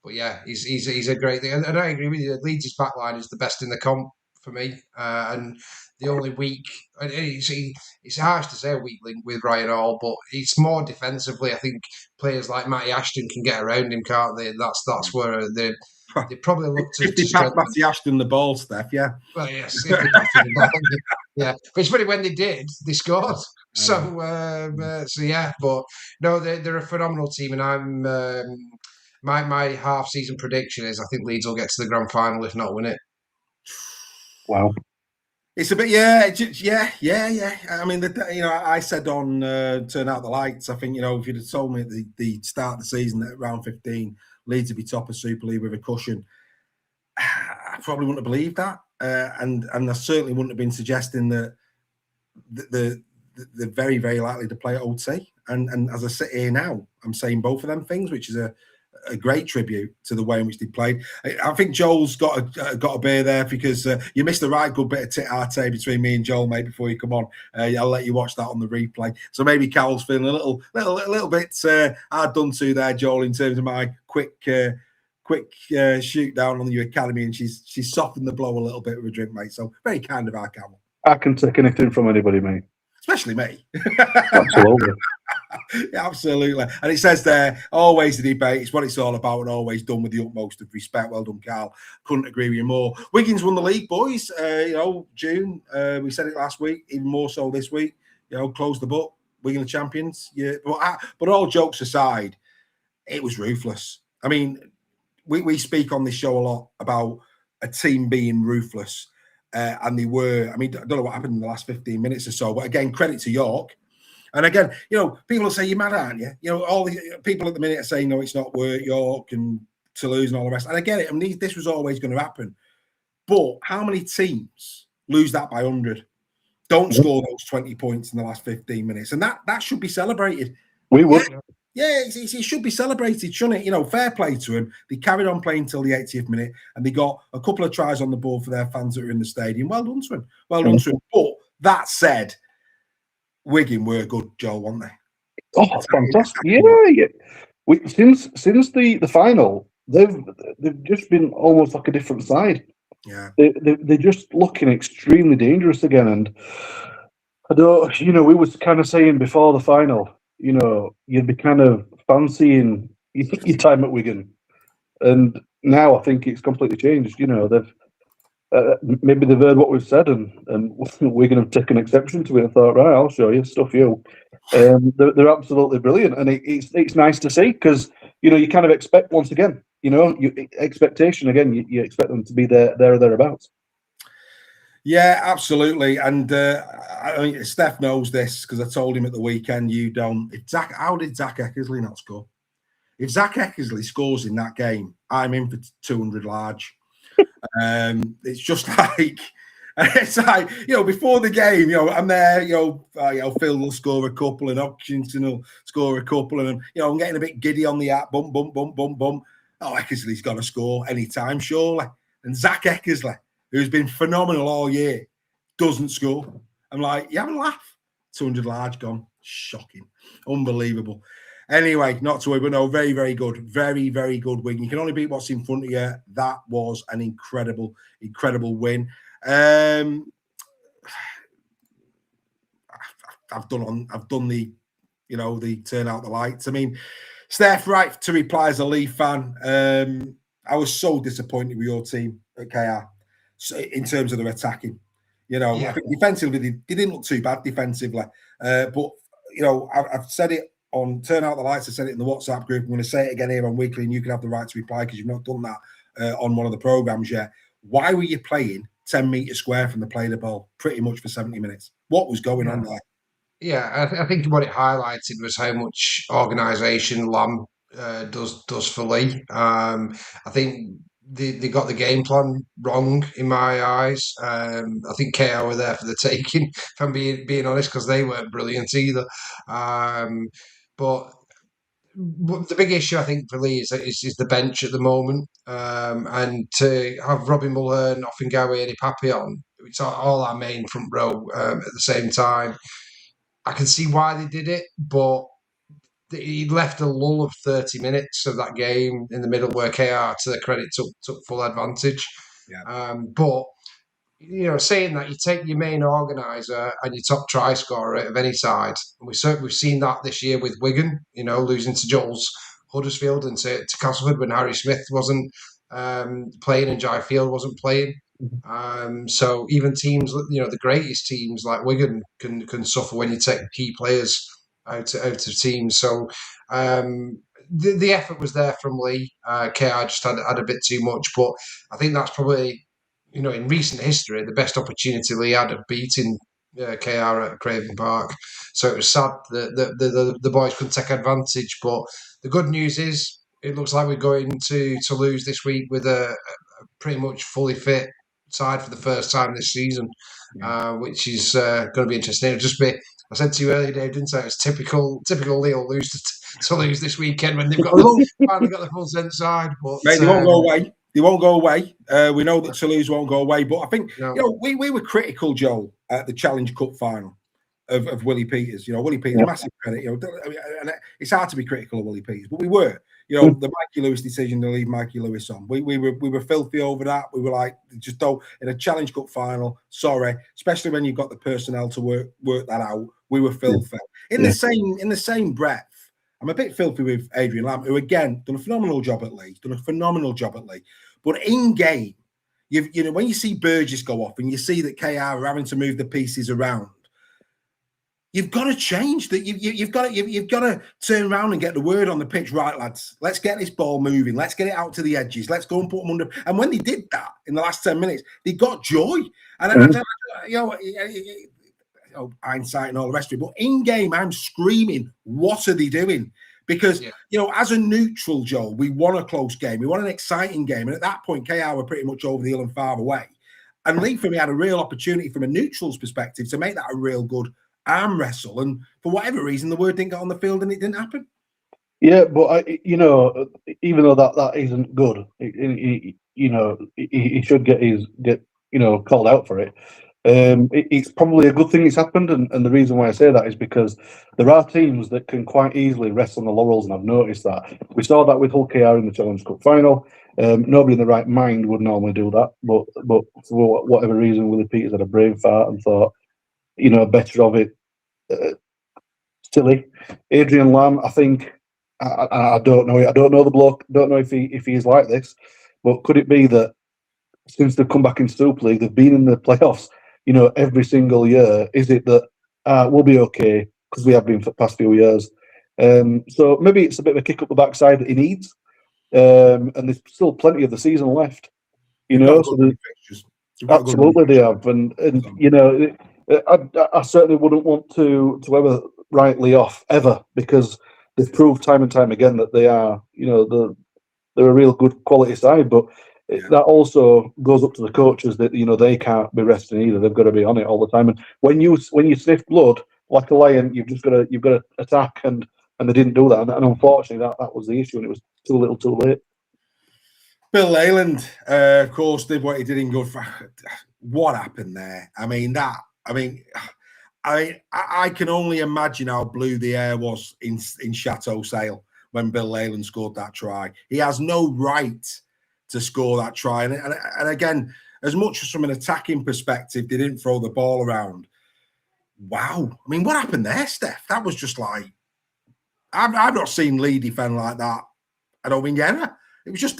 But yeah, he's a great thing. And I agree with you. Leeds' backline is the best in the comp for me. And the only weak, it's harsh to say a weak link with Ryan Hall, but it's more defensively. I think players like Matty Ashton can get around him, can't they? That's where they probably look to. If they pass Matty Ashton the ball, Steph, yeah. Well, yes, if they passed the ball, yeah. But it's funny when they did, they scored. So yeah. But no, they're a phenomenal team, and I'm my half-season prediction is I think Leeds will get to the grand final, if not win it. Wow. It's a bit, yeah. I mean, I said on Turn Out the Lights, I think, if you'd have told me at the start of the season at round 15, Leeds would be top of Super League with a cushion, I probably wouldn't have believed that. And I certainly wouldn't have been suggesting that they're very, very likely to play at Old Sea. And as I sit here now, I'm saying both of them things, which is a great tribute to the way in which they played. I think Joel's got a beer there because you missed a right good bit of tit-a-tat between me and Joel, mate, before you come on. I'll let you watch that on the replay. So maybe Carol's feeling a little bit hard done to there, Joel, in terms of my quick shoot down on your academy, and she's softened the blow a little bit with a drink, mate. So very kind of our Carol. I can take anything from anybody, mate. Especially me. Absolutely. Yeah, absolutely. And it says there, always the debate. It's what it's all about and always done with the utmost of respect. Well done, Carl. Couldn't agree with you more. Wiggins won the league, boys. June. We said it last week, even more so this week. Closed the book. Wigan champions. Yeah, but all jokes aside, it was ruthless. I mean, we speak on this show a lot about a team being ruthless, and they were. I mean, I don't know what happened in the last 15 minutes or so, but again, credit to York. And again, people will say, you're mad, aren't you? All the people at the minute are saying, no, it's not work, York and Toulouse and all the rest. And I get it. I mean, this was always going to happen. But how many teams lose that by 100? Don't score those 20 points in the last 15 minutes. And that should be celebrated. We would. Yeah, it should be celebrated, shouldn't it? Fair play to him. They carried on playing till the 80th minute, and they got a couple of tries on the board for their fans that were in the stadium. Well done to him. Well done to him. But that said, Wigan were good, Joel, weren't they? Oh, fantastic! Yeah. Since the final, they've just been almost like a different side. Yeah, they're just looking extremely dangerous again. And I don't, we was kind of saying before the final, you'd be kind of fancying your time at Wigan, and now I think it's completely changed. They've maybe they've heard what we've said, and Wigan have taken exception to it and thought, right, I'll show you, stuff you. They're absolutely brilliant, and it's nice to see, because you kind of expect, once again, expectation again. You expect them to be there or thereabouts. Yeah, absolutely. And I mean, Steph knows this, because I told him at the weekend. You don't. How did Zach Eckersley not score? If Zach Eckersley scores in that game, I'm in for 200 large. It's just like, before the game, I'm there, Phil will score a couple, and Hutchinson will score a couple, and I'm getting a bit giddy on the app, bump. Oh, Eckersley's got to score anytime, surely. And Zach Eckersley, who's been phenomenal all year, doesn't score. I'm like, you having a laugh? 200 large gone. Shocking. Unbelievable. Anyway, not to worry, but no, very, very good. Very, very good win. You can only beat what's in front of you. That was an incredible, incredible win. I've done the, the turn out the lights. I mean, Steph, right to reply as a Leeds fan. I was so disappointed with your team at KR in terms of their attacking. I think defensively they didn't look too bad defensively, but I've said it on Turn Out the Lights. I said it in the WhatsApp group. I'm going to say it again here on Weekly, and you can have the right to reply, because you've not done that on one of the programs yet. Why were you playing 10 metres square from the play the ball pretty much for 70 minutes? What was going on there? Yeah, I think what it highlighted was how much organisation Lamb does for Lee. I think they got the game plan wrong in my eyes. I think KO were there for the taking, if I'm being honest, because they weren't brilliant either. But the big issue, I think, for Lee is the bench at the moment. And to have Robin Mulhern, Offengawi, and Papillon, it's all our main front row at the same time. I can see why they did it, but he left a lull of 30 minutes of that game in the middle where KR, to their credit, took full advantage. Yeah. But saying that, you take your main organiser and your top try scorer out of any side, and we've seen that this year with Wigan, losing to Jules Huddersfield and to Castleford when Harry Smith wasn't playing and Jai Field wasn't playing. So even teams, the greatest teams like Wigan can suffer when you take key players out of teams. So the effort was there from Lee. KR just had a bit too much, but I think that's probably, in recent history, the best opportunity Lee had of beating KR at Craven Park. So it was sad that the boys couldn't take advantage. But the good news is, it looks like we're going to lose this week with a pretty much fully fit side for the first time this season, which is going to be interesting. It'll just be, I said to you earlier, Dave, didn't I? It's typical Lille lose to lose this weekend when they've finally got the full strength side. But mate, they won't go away. They won't go away. We know that Toulouse won't go away. But I think we were critical, Joel, at the Challenge Cup final of Willie Peters. Willie Peters, massive credit. And it's hard to be critical of Willie Peters, but we were. The Mikey Lewis decision to leave Mikey Lewis on. We were filthy over that. We were like, just don't, in a Challenge Cup final. Sorry, especially when you've got the personnel to work that out. We were filthy. In the same breath, I'm a bit filthy with Adrian Lamb, who again done a phenomenal job at Leeds. But in game, when you see Burgess go off and you see that KR are having to move the pieces around, you've got to change that. You've got to turn around and get the word on the pitch, right, lads? Let's get this ball moving. Let's get it out to the edges. Let's go and put them under. And when they did that in the last 10 minutes, they got joy. And hindsight and all the rest of it. But in game, I'm screaming, what are they doing? Because, as a neutral, Joel, we won a close game. We won an exciting game. And at that point, KR were pretty much over the hill and far away. And Lee, for me, had a real opportunity from a neutral's perspective to make that a real good arm wrestle. And for whatever reason, the word didn't get on the field and it didn't happen. Yeah, but, even though that isn't good, he should get called out for it. It's probably a good thing it's happened, and the reason why I say that is because there are teams that can quite easily rest on the laurels, and I've noticed that. We saw that with Hull KR in the Challenge Cup final. Nobody in the right mind would normally do that, but for whatever reason, Willie Peters had a brain fart and thought, better of it. Silly. Adrian Lamb, I think, I don't know. I don't know the bloke. Don't know if he is like this, but could it be that since they've come back in Super League, they've been in the playoffs, every single year? Is it that we'll be okay because we have been for the past few years? So maybe it's a bit of a kick up the backside that he needs. And there's still plenty of the season left, So absolutely they have, and I certainly wouldn't want to ever write Lee off ever, because they've proved time and time again that they are, they're a real good quality side. But that also goes up to the coaches that they can't be resting either. They've got to be on it all the time. And when you sniff blood like a lion, you've got to attack, and they didn't do that. And unfortunately, that was the issue, and it was too little, too late. Bill Leyland, of course, did what he did in good. What happened there? I can only imagine how blue the air was in Chateau Sale when Bill Leyland scored that try. He has no right to score that try. And again, as much as from an attacking perspective, they didn't throw the ball around. Wow. What happened there, Steph? That was just like, I've not seen Lee defend like that. I don't think ever. It was just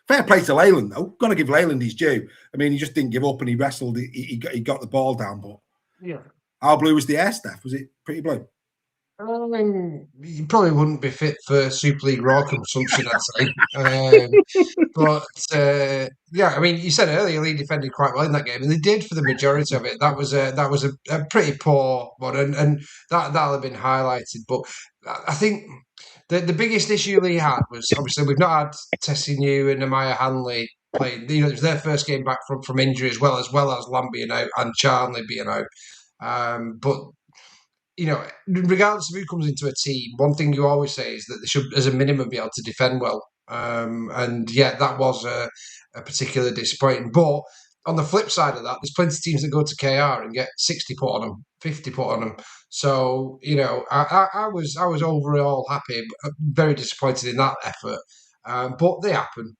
fair play to Leyland, though. Got to give Leyland his due. He just didn't give up and he wrestled. He got the ball down, but how blue was the air, Steph? Was it pretty blue? You probably wouldn't be fit for Super League Raw consumption, I'd say. You said earlier Lee defended quite well in that game, and they did for the majority of it. That was a pretty poor one, and that'll have been highlighted. But I think the biggest issue Lee had was, obviously, we've not had Tessie New and Amaya Hanley playing. It was their first game back from injury, as well as Lamb being out and Charnley being out. But regardless of who comes into a team, one thing you always say is that they should, as a minimum, be able to defend well. That was a particularly disappointing. But on the flip side of that, there's plenty of teams that go to KR and get 60 put on them, 50 put on them. So I was overall happy, but very disappointed in that effort. But they happen,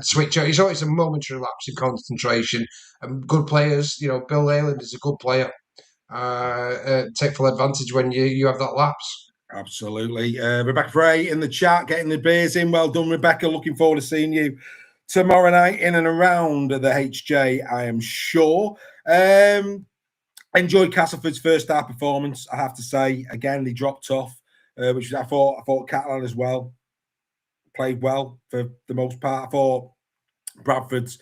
switch out. It's always a momentary lapse in concentration. And good players, Bill Leyland is a good player. Take full advantage when you have that lapse. Absolutely. Rebecca Frey in the chat, getting the beers in. Well done, Rebecca. Looking forward to seeing you tomorrow night in and around the HJ, I am sure. Enjoyed Castleford's first half performance, I have to say. Again, they dropped off, which I thought Catalan as well played well for the most part. I thought Bradford's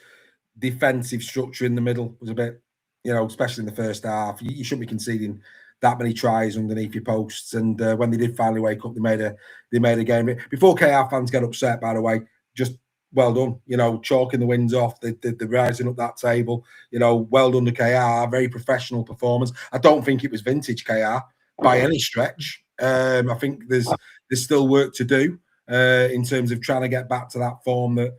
defensive structure in the middle was a bit, especially in the first half. You shouldn't be conceding that many tries underneath your posts. And when they did finally wake up, they made a game. Before KR fans get upset, by the way, just well done. Chalking the wins off, they're rising up that table. Well done to KR. Very professional performance. I don't think it was vintage KR by any stretch. I think there's still work to do in terms of trying to get back to that form that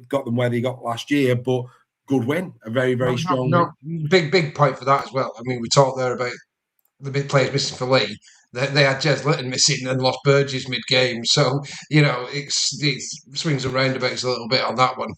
got them where they got last year. But good win, a very, very strong win. Big point for that as well. We talked there about the big players missing for Lee. They had Jez Litton missing and lost Burgess mid-game. So, it swings and roundabouts a little bit on that one,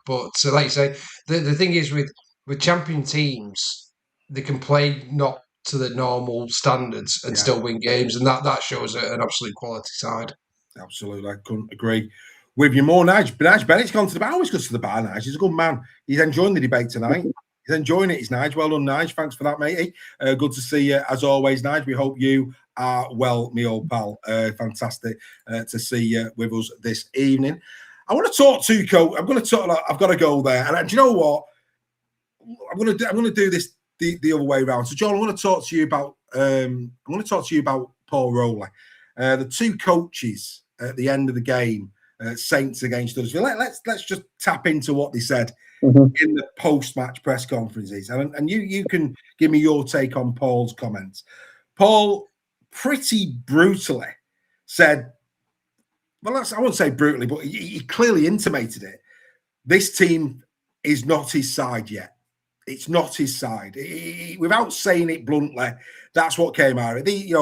But like you say, the thing is with champion teams, they can play not to the normal standards and still win games. And that shows an absolute quality side. Absolutely. I couldn't agree with you more. Nige Bennett's gone to the bar. Always goes to the bar, Nige. He's a good man. He's enjoying the debate tonight. He's enjoying it. He's Nige. Well done, Nige. Thanks for that, matey. Good to see you as always, Nige. We hope you are well, me old pal. Fantastic to see you with us this evening. I want to talk to you, Coach. I'm going to talk. I've got to go there. And do you know what? I'm going to do this the other way around. So, John, I want to talk to you about. Paul Rowley, the two coaches at the end of the game, Saints against Huddersfield. Let's just tap into what they said in the post-match press conferences, and you can give me your take on Paul's comments. Paul pretty brutally said, well, I won't say brutally, but he clearly intimated it. This team is not his side yet. It's not his side. Without saying it bluntly, that's what came out of it.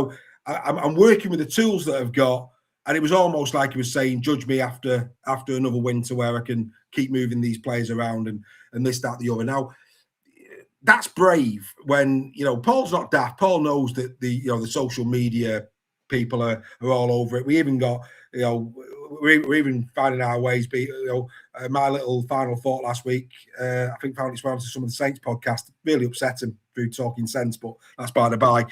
I'm working with the tools that I've got, and it was almost like he was saying, judge me after another win to where I can keep moving these players around and this, that, the other. Now, that's brave when, Paul's not daft. Paul knows that the social media people are all over it. We even got, we're even finding our ways. My little final thought last week, I think found its way onto some of the Saints podcast. Really upset him through talking sense, but that's by the by.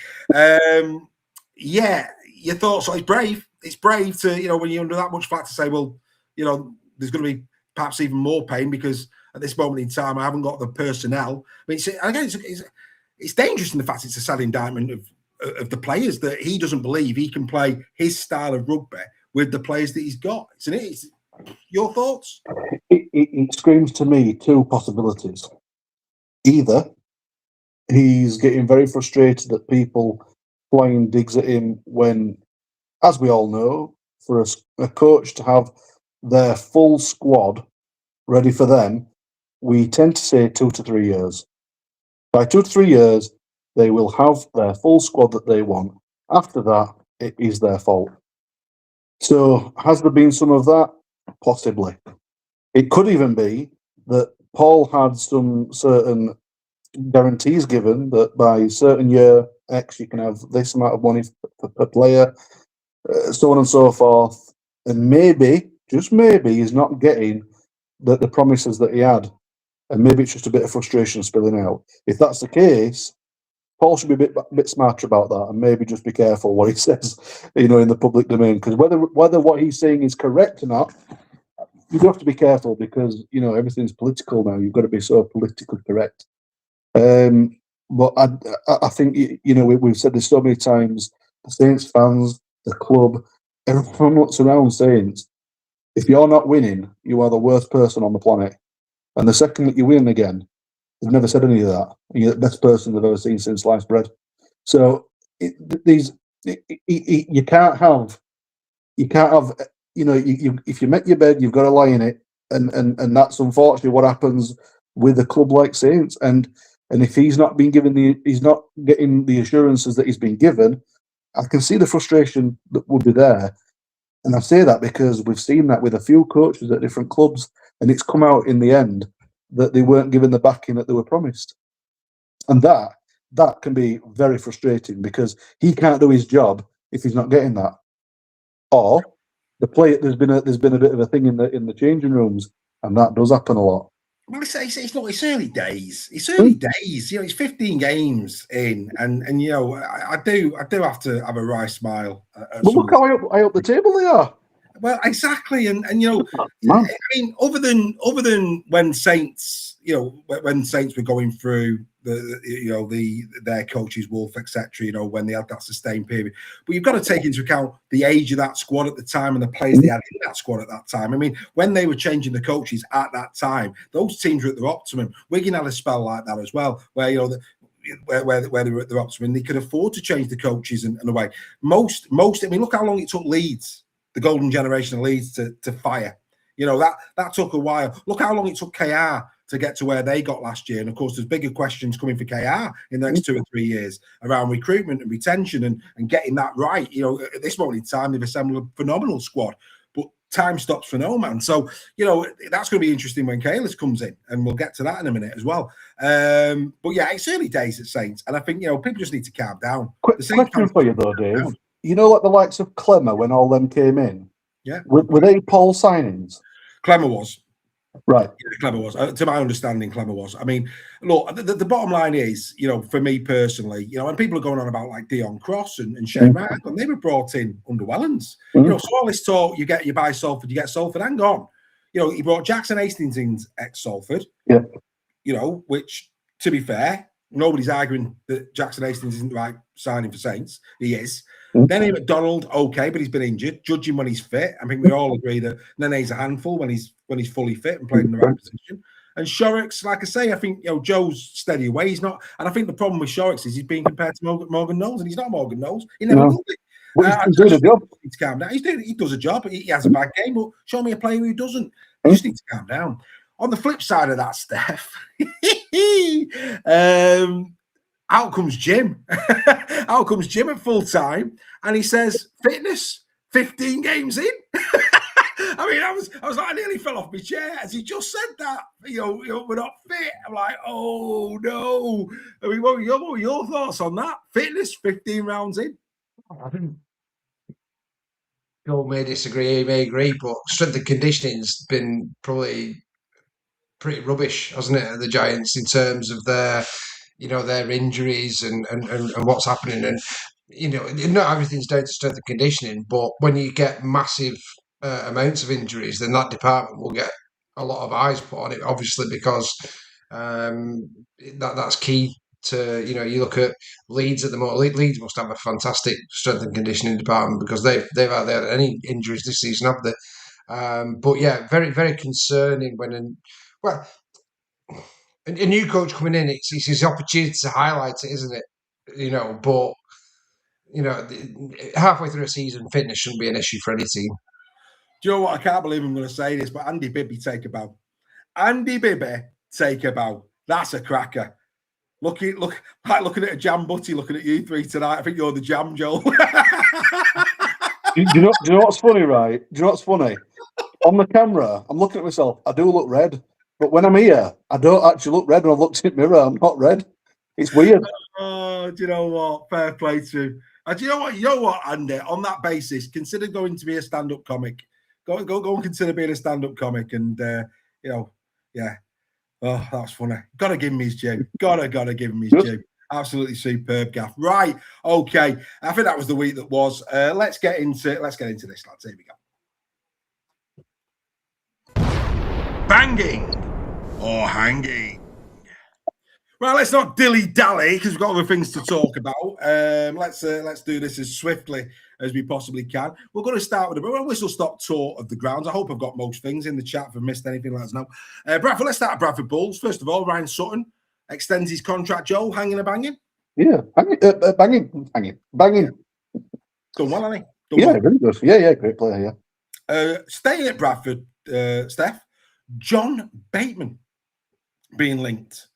Yeah, your thoughts? It's brave. It's brave to, when you're under that much flack to say, well, there's going to be perhaps even more pain because at this moment in time, I haven't got the personnel. I mean, again, it's dangerous in the fact it's a sad indictment of the players that he doesn't believe he can play his style of rugby with the players that he's got. Isn't it? Your thoughts? It screams to me two possibilities. Either he's getting very frustrated that people flying digs at him when, as we all know, for a coach to have their full squad ready for them, we tend to say 2 to 3 years. By 2 to 3 years, they will have their full squad that they want. After that, it is their fault. So has there been some of that? Possibly. It could even be that Paul had some certain guarantees given that by certain year X you can have this amount of money per player, so on and so forth, and maybe, just maybe, he's not getting the promises that he had, and maybe it's just a bit of frustration spilling out. If that's the case, Paul should be a bit smarter about that, and maybe just be careful what he says, in the public domain, because whether what he's saying is correct or not, you have to be careful because everything's political now. You've got to be so politically correct. But I think we've said this so many times. The Saints fans, the club, everyone that's around Saints. If you're not winning, you are the worst person on the planet. And the second that you win again, they've never said any of that. You're the best person they've ever seen since sliced bread. So you can't have. If you make your bed, you've got to lie in it, and that's unfortunately what happens with a club like Saints. And if he's not been given he's not getting the assurances that he's been given, I can see the frustration that would be there. And I say that because we've seen that with a few coaches at different clubs, and it's come out in the end that they weren't given the backing that they were promised, and that can be very frustrating because he can't do his job if he's not getting that. Or the play, there's been a bit of a thing in the changing rooms, and that does happen a lot. Well, it's early days. It's early days. It's 15 games in, and I do have to have a wry smile. Well, look how high up the table they are. Well, exactly, and I mean, other than when Saints, when Saints were going through their coaches, Wolf, etc. When they had that sustained period, but you've got to take into account the age of that squad at the time and the players they had in that squad at that time. I mean, when they were changing the coaches at that time, those teams were at their optimum. Wigan had a spell like that as well, where where they were at their optimum, they could afford to change the coaches and away. Most. I mean, look how long it took Leeds, the golden generation of Leeds, to fire. That took a while. Look how long it took KR to get to where they got last year. And of course, there's bigger questions coming for KR in the next 2 or 3 years around recruitment and retention and getting that right. At this moment in time, they've assembled a phenomenal squad, but time stops for no man. So, that's going to be interesting when Kalis comes in, and we'll get to that in a minute as well. But yeah, it's early days at Saints. And I think, people just need to calm down. Quick question for you though, Dave. Like the likes of Clemmer when all them came in? Yeah. Were they Paul signings? Clemmer was. Right. Yeah, Clever was. To my understanding, Clever was. I mean, look, the bottom line is, for me personally, and people are going on about like Dion Cross and Shane Wright, and they were brought in under Wellens. So all this talk, you buy Salford, you get Salford, hang on. He brought Jackson Hastings in ex-Salford. Yeah. Which, to be fair, nobody's arguing that Jackson Hastings isn't the right signing for Saints. He is. Then McDonald, okay, but he's been injured. Judging when he's fit, I think we all agree that Nene's a handful when he's fully fit and playing in the right position. And Shorrocks, like I say, I think Joe's steady away. He's not, and I think the problem with Shorrocks is he's being compared to Morgan Knowles, and he's not Morgan Knowles. He never will be. But he's doing a job. Need to calm down. He does a job. He has a bad game, but show me a player who doesn't. You just need to calm down. On the flip side of that, Steph, out comes Jim. Out comes Jim at full time, and he says, "Fitness, 15 games in." I mean, I was like, I nearly fell off my chair as he just said that. We're not fit. I'm like, oh no. I mean, what were your thoughts on that? Fitness, 15 rounds in. I think Joel may disagree, he may agree, but strength and conditioning's been probably pretty rubbish, hasn't it, at the Giants in terms of their injuries and what's happening. And not everything's down to strength and conditioning, but when you get massive amounts of injuries, then that department will get a lot of eyes put on it, obviously, because that's key to, you look at Leeds at the moment. Leeds must have a fantastic strength and conditioning department because they've had any injuries this season, have they? But yeah, very, very concerning when a new coach coming in, it's his opportunity to highlight it, isn't it? But halfway through a season, fitness shouldn't be an issue for any team. Do you know what? I can't believe I'm going to say this, but Andy Bibby take a bow. Andy Bibby take a bow. That's a cracker. Looking at a jam butty, looking at you three tonight. I think you're the jam, Joel. do you know what's funny, right? Do you know what's funny? On the camera, I'm looking at myself. I do look red, but when I'm here, I don't actually look red. When I've looked in the mirror, I'm not red. It's weird. Oh, do you know what? Fair play to him. Do you know what, Andy? On that basis, consider going to be a stand-up comic. Go and consider being a stand-up comic, and yeah. Oh, that's funny. Gotta give him his due. Gotta give him his due. Absolutely superb, Gaff. Right, okay. I think that was the week that was. Let's get into this, lads. Here we go. Banging or hanging? Well, let's not dilly-dally because we've got other things to talk about. Let's do this as swiftly as we possibly can. We're going to start with a whistle-stop tour of the grounds. I hope I've got most things in the chat. If I've missed anything, let us know. Bradford, let's start at Bradford Bulls. First of all, Ryan Sutton extends his contract. Joel, hanging and banging? Yeah, banging. Yeah. Done well, hasn't he? Very good. Yeah, great player, yeah. Staying at Bradford, Steph, John Bateman being linked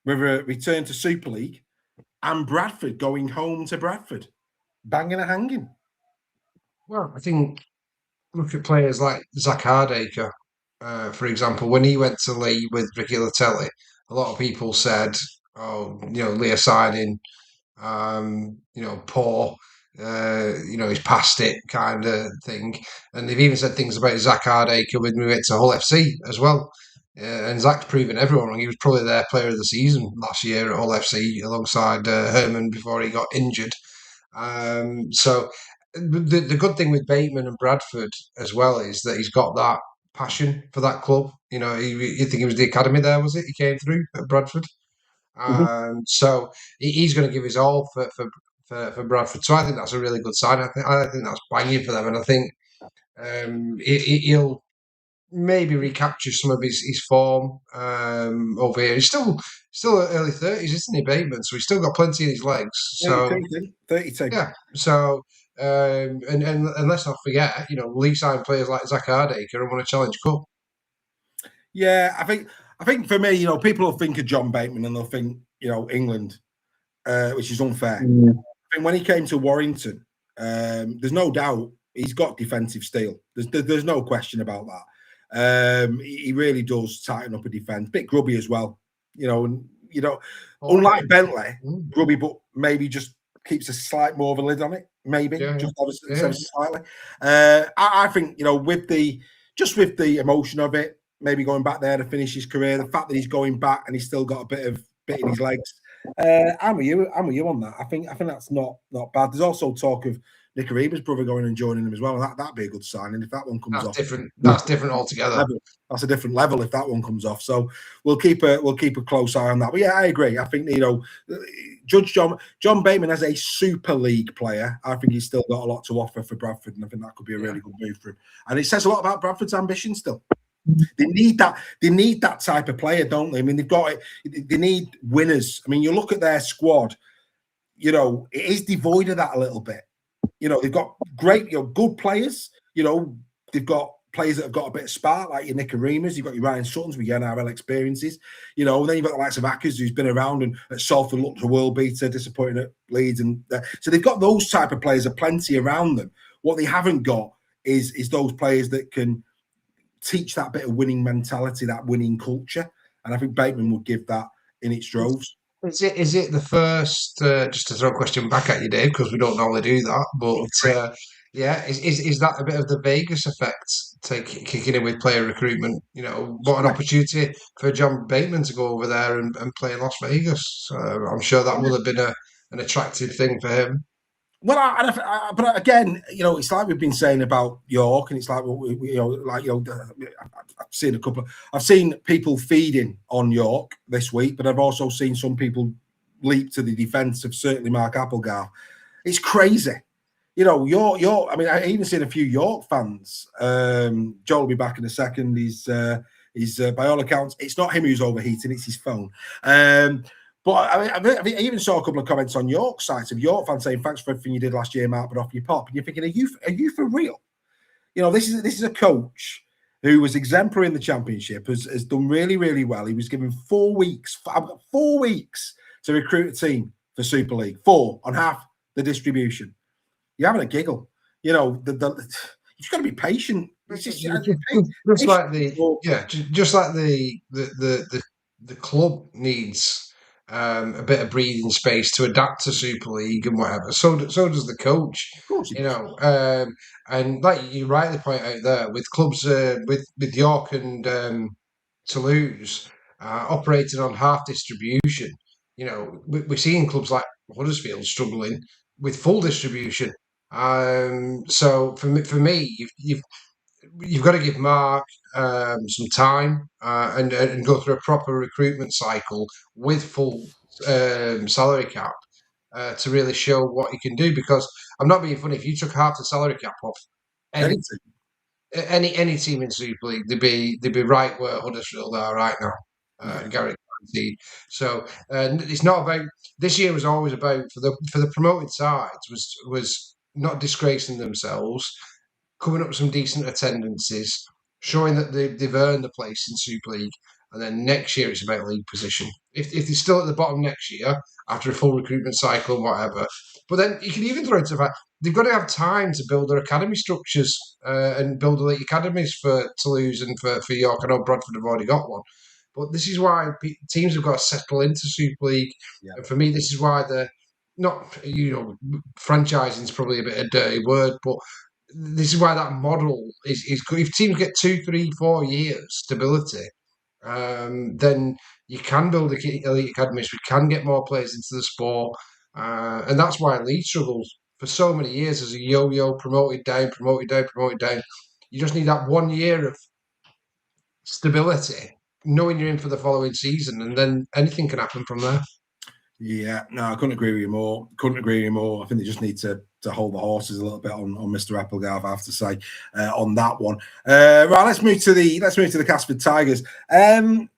with a return to Super League and Bradford going home to Bradford. Banging or hanging? Well, I think look at players like Zach Hardacre, for example. When he went to Lee with Ricky Latelli, a lot of people said, "Oh, Leah signing, poor, he's past it," kind of thing. And they've even said things about Zach Hardacre when we went to Hull FC as well. And Zach's proven everyone wrong. He was probably their player of the season last year at Hull FC alongside Herman before he got injured. So the good thing with Bateman and Bradford as well is that he's got that passion for that club. You think he was the academy there, was it? He came through at Bradford. So he's going to give his all for Bradford. So I think that's a really good sign. I think that's banging for them, and I think he'll maybe recapture some of his form over here. He's still early 30s, isn't he, Bateman? So he's still got plenty in his legs. So 32. Yeah. So and let's not forget, Lee signed players like Zach Hardacre and won a Challenge Cup. Yeah, I think for me, people will think of John Bateman and they'll think, England, which is unfair. I think when he came to Warrington, there's no doubt he's got defensive steel. There's no question about that. He really does tighten up a defense. Bit grubby as well, unlike Bentley, grubby, but maybe just keeps a slight more of a lid on it. Maybe just slightly. I think with the emotion of it, maybe going back there to finish his career. The fact that he's going back and he's still got a bit in his legs. I'm with you on that. I think that's not bad. There's also talk of Nicarima's brother going and joining him as well. That'd be a good sign. And if that one comes off, that's different altogether. That's a different level if that one comes off. So we'll keep a close eye on that. But yeah, I agree. I think Judge John Bateman as a Super League player, I think he's still got a lot to offer for Bradford, and I think that could be a really good move for him. And it says a lot about Bradford's ambition still. They need that. They need that type of player, don't they? I mean, they've got it. They need winners. I mean, you look at their squad. It is devoid of that a little bit. They've got great, good players. They've got players that have got a bit of spark, like your Nicarimas. You've got your Ryan Suttons with your NRL experiences. And then you've got the likes of Ackers, who's been around and at Salford looked a world beater, disappointing at Leeds, so they've got those type of players aplenty around them. What they haven't got is those players that can teach that bit of winning mentality, that winning culture, and I think Bateman would give that in its droves. Is it the first? Just to throw a question back at you, Dave, because we don't normally do that, but is that a bit of the Vegas effect kicking in with player recruitment? What an opportunity for John Bateman to go over there and play in Las Vegas. I'm sure that would have been an attractive thing for him. Well, but again, it's like we've been saying about York, and it's like I've seen people feeding on York this week, but I've also seen some people leap to the defence of certainly Mark Applegarth. It's crazy, York. I mean, I even seen a few York fans. Joel will be back in a second. He's by all accounts, it's not him who's overheating; it's his phone. But I even saw a couple of comments on York sites of York fans saying, "Thanks for everything you did last year, Mark, but off your pop." And you're thinking, "Are you for real?" This is a coach who was exemplary in the Championship, has done really, really well. He was given 4 weeks. I've got 4 weeks to recruit a team for Super League. 4 on half the distribution. You're having a giggle. You've got to be patient. Just like the club needs a bit of breathing space to adapt to Super League and whatever. So does the coach. Of course, and like you rightly point out there, with clubs with York and Toulouse operating on half distribution, we're seeing clubs like Huddersfield struggling with full distribution. So for me, you've got to give Mark some time and go through a proper recruitment cycle with full salary cap to really show what he can do. Because I'm not being funny. If you took half the salary cap off any team in Super League, they'd be right where Huddersfield are right now, guaranteed. So it's not about this year. Was always about for the promoted sides was not disgracing themselves, coming up with some decent attendances, showing that they've earned a place in Super League, and then next year it's about league position. If they're still at the bottom next year after a full recruitment cycle and whatever, but then you can even throw into the fact they've got to have time to build their academy structures and build elite academies for Toulouse and for York. I know Bradford have already got one, but this is why teams have got to settle into Super League. Yeah. And for me, this is why they're not, franchising is probably a bit of a dirty word, but this is why that model is good. If teams get 2, 3, 4 years stability, then you can build elite academies. We can get more players into the sport, and that's why Leeds struggled for so many years as a yo-yo, promoted down. You just need that 1 year of stability, knowing you're in for the following season, and then anything can happen from there. Yeah, no, I couldn't agree with you more. I think they just need to hold the horses a little bit on Mr. Applegarth, I have to say, on that one. Right, let's move to the Casford Tigers. I'll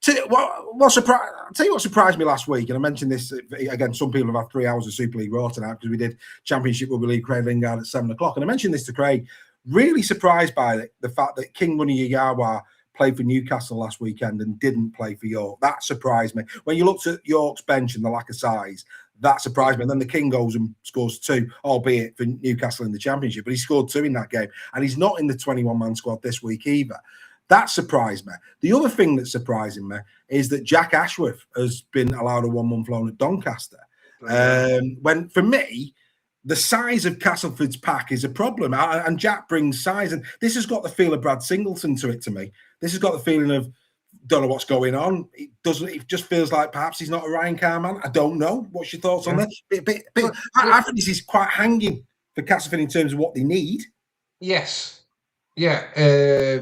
tell you what surprised me last week, and I mentioned this again. Some people have had 3 hours of Super League Raw tonight because we did Championship Rugby League Craig Lingard at 7:00, and I mentioned this to Craig. Really surprised by the fact that King Munyi Yawa played for Newcastle last weekend and didn't play for York. That surprised me. When you looked at York's bench and the lack of size, that surprised me. And then the King goes and scores 2, albeit for Newcastle in the Championship, but he scored 2 in that game. And he's not in the 21-man squad this week either. That surprised me. The other thing that's surprising me is that Jack Ashworth has been allowed a 1-month loan at Doncaster. When, for me, the size of Castleford's pack is a problem, and Jack brings size, and this has got the feel of Brad Singleton to it to me. This has got the feeling of don't know what's going on. It doesn't. It just feels like perhaps he's not a Ryan Carr man. I don't know. What's your thoughts on that? I think this is quite hanging for Castleford in terms of what they need. Yes, yeah.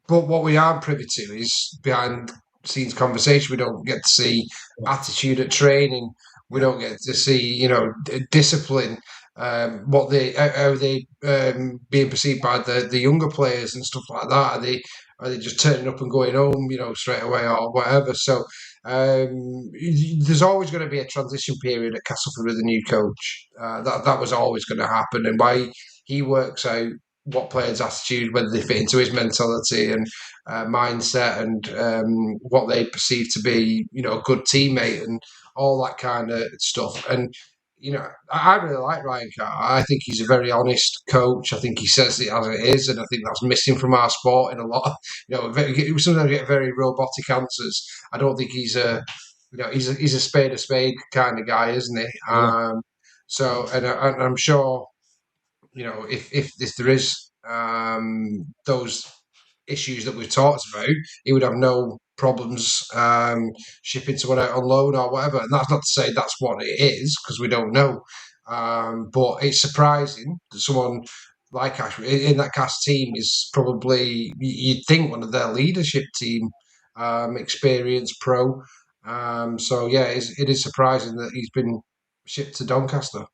But what we aren't privy to is behind scenes conversation. We don't get to see attitude at training. We don't get to see, discipline. How they being perceived by the younger players and stuff like that. Are they just turning up and going home, straight away or whatever? So there's always going to be a transition period at Castleford with a new coach. That was always going to happen, and why he works out what players' attitude, whether they fit into his mentality and mindset, and what they perceive to be, a good teammate and all that kind of stuff. And I really like Ryan Carr. I think he's a very honest coach. I think he says it as it is, and I think that's missing from our sport in a lot. Sometimes we get very robotic answers. I don't think he's he's a spade kind of guy, isn't he? Yeah. And I'm sure, if there is those issues that we've talked about, he would have no problems shipping someone out on loan or whatever. And that's not to say that's what it is, because we don't know. But it's surprising that someone like Ash in that cast team is probably, you'd think, one of their leadership team, experienced pro. So yeah, it is surprising that he's been shipped to Doncaster.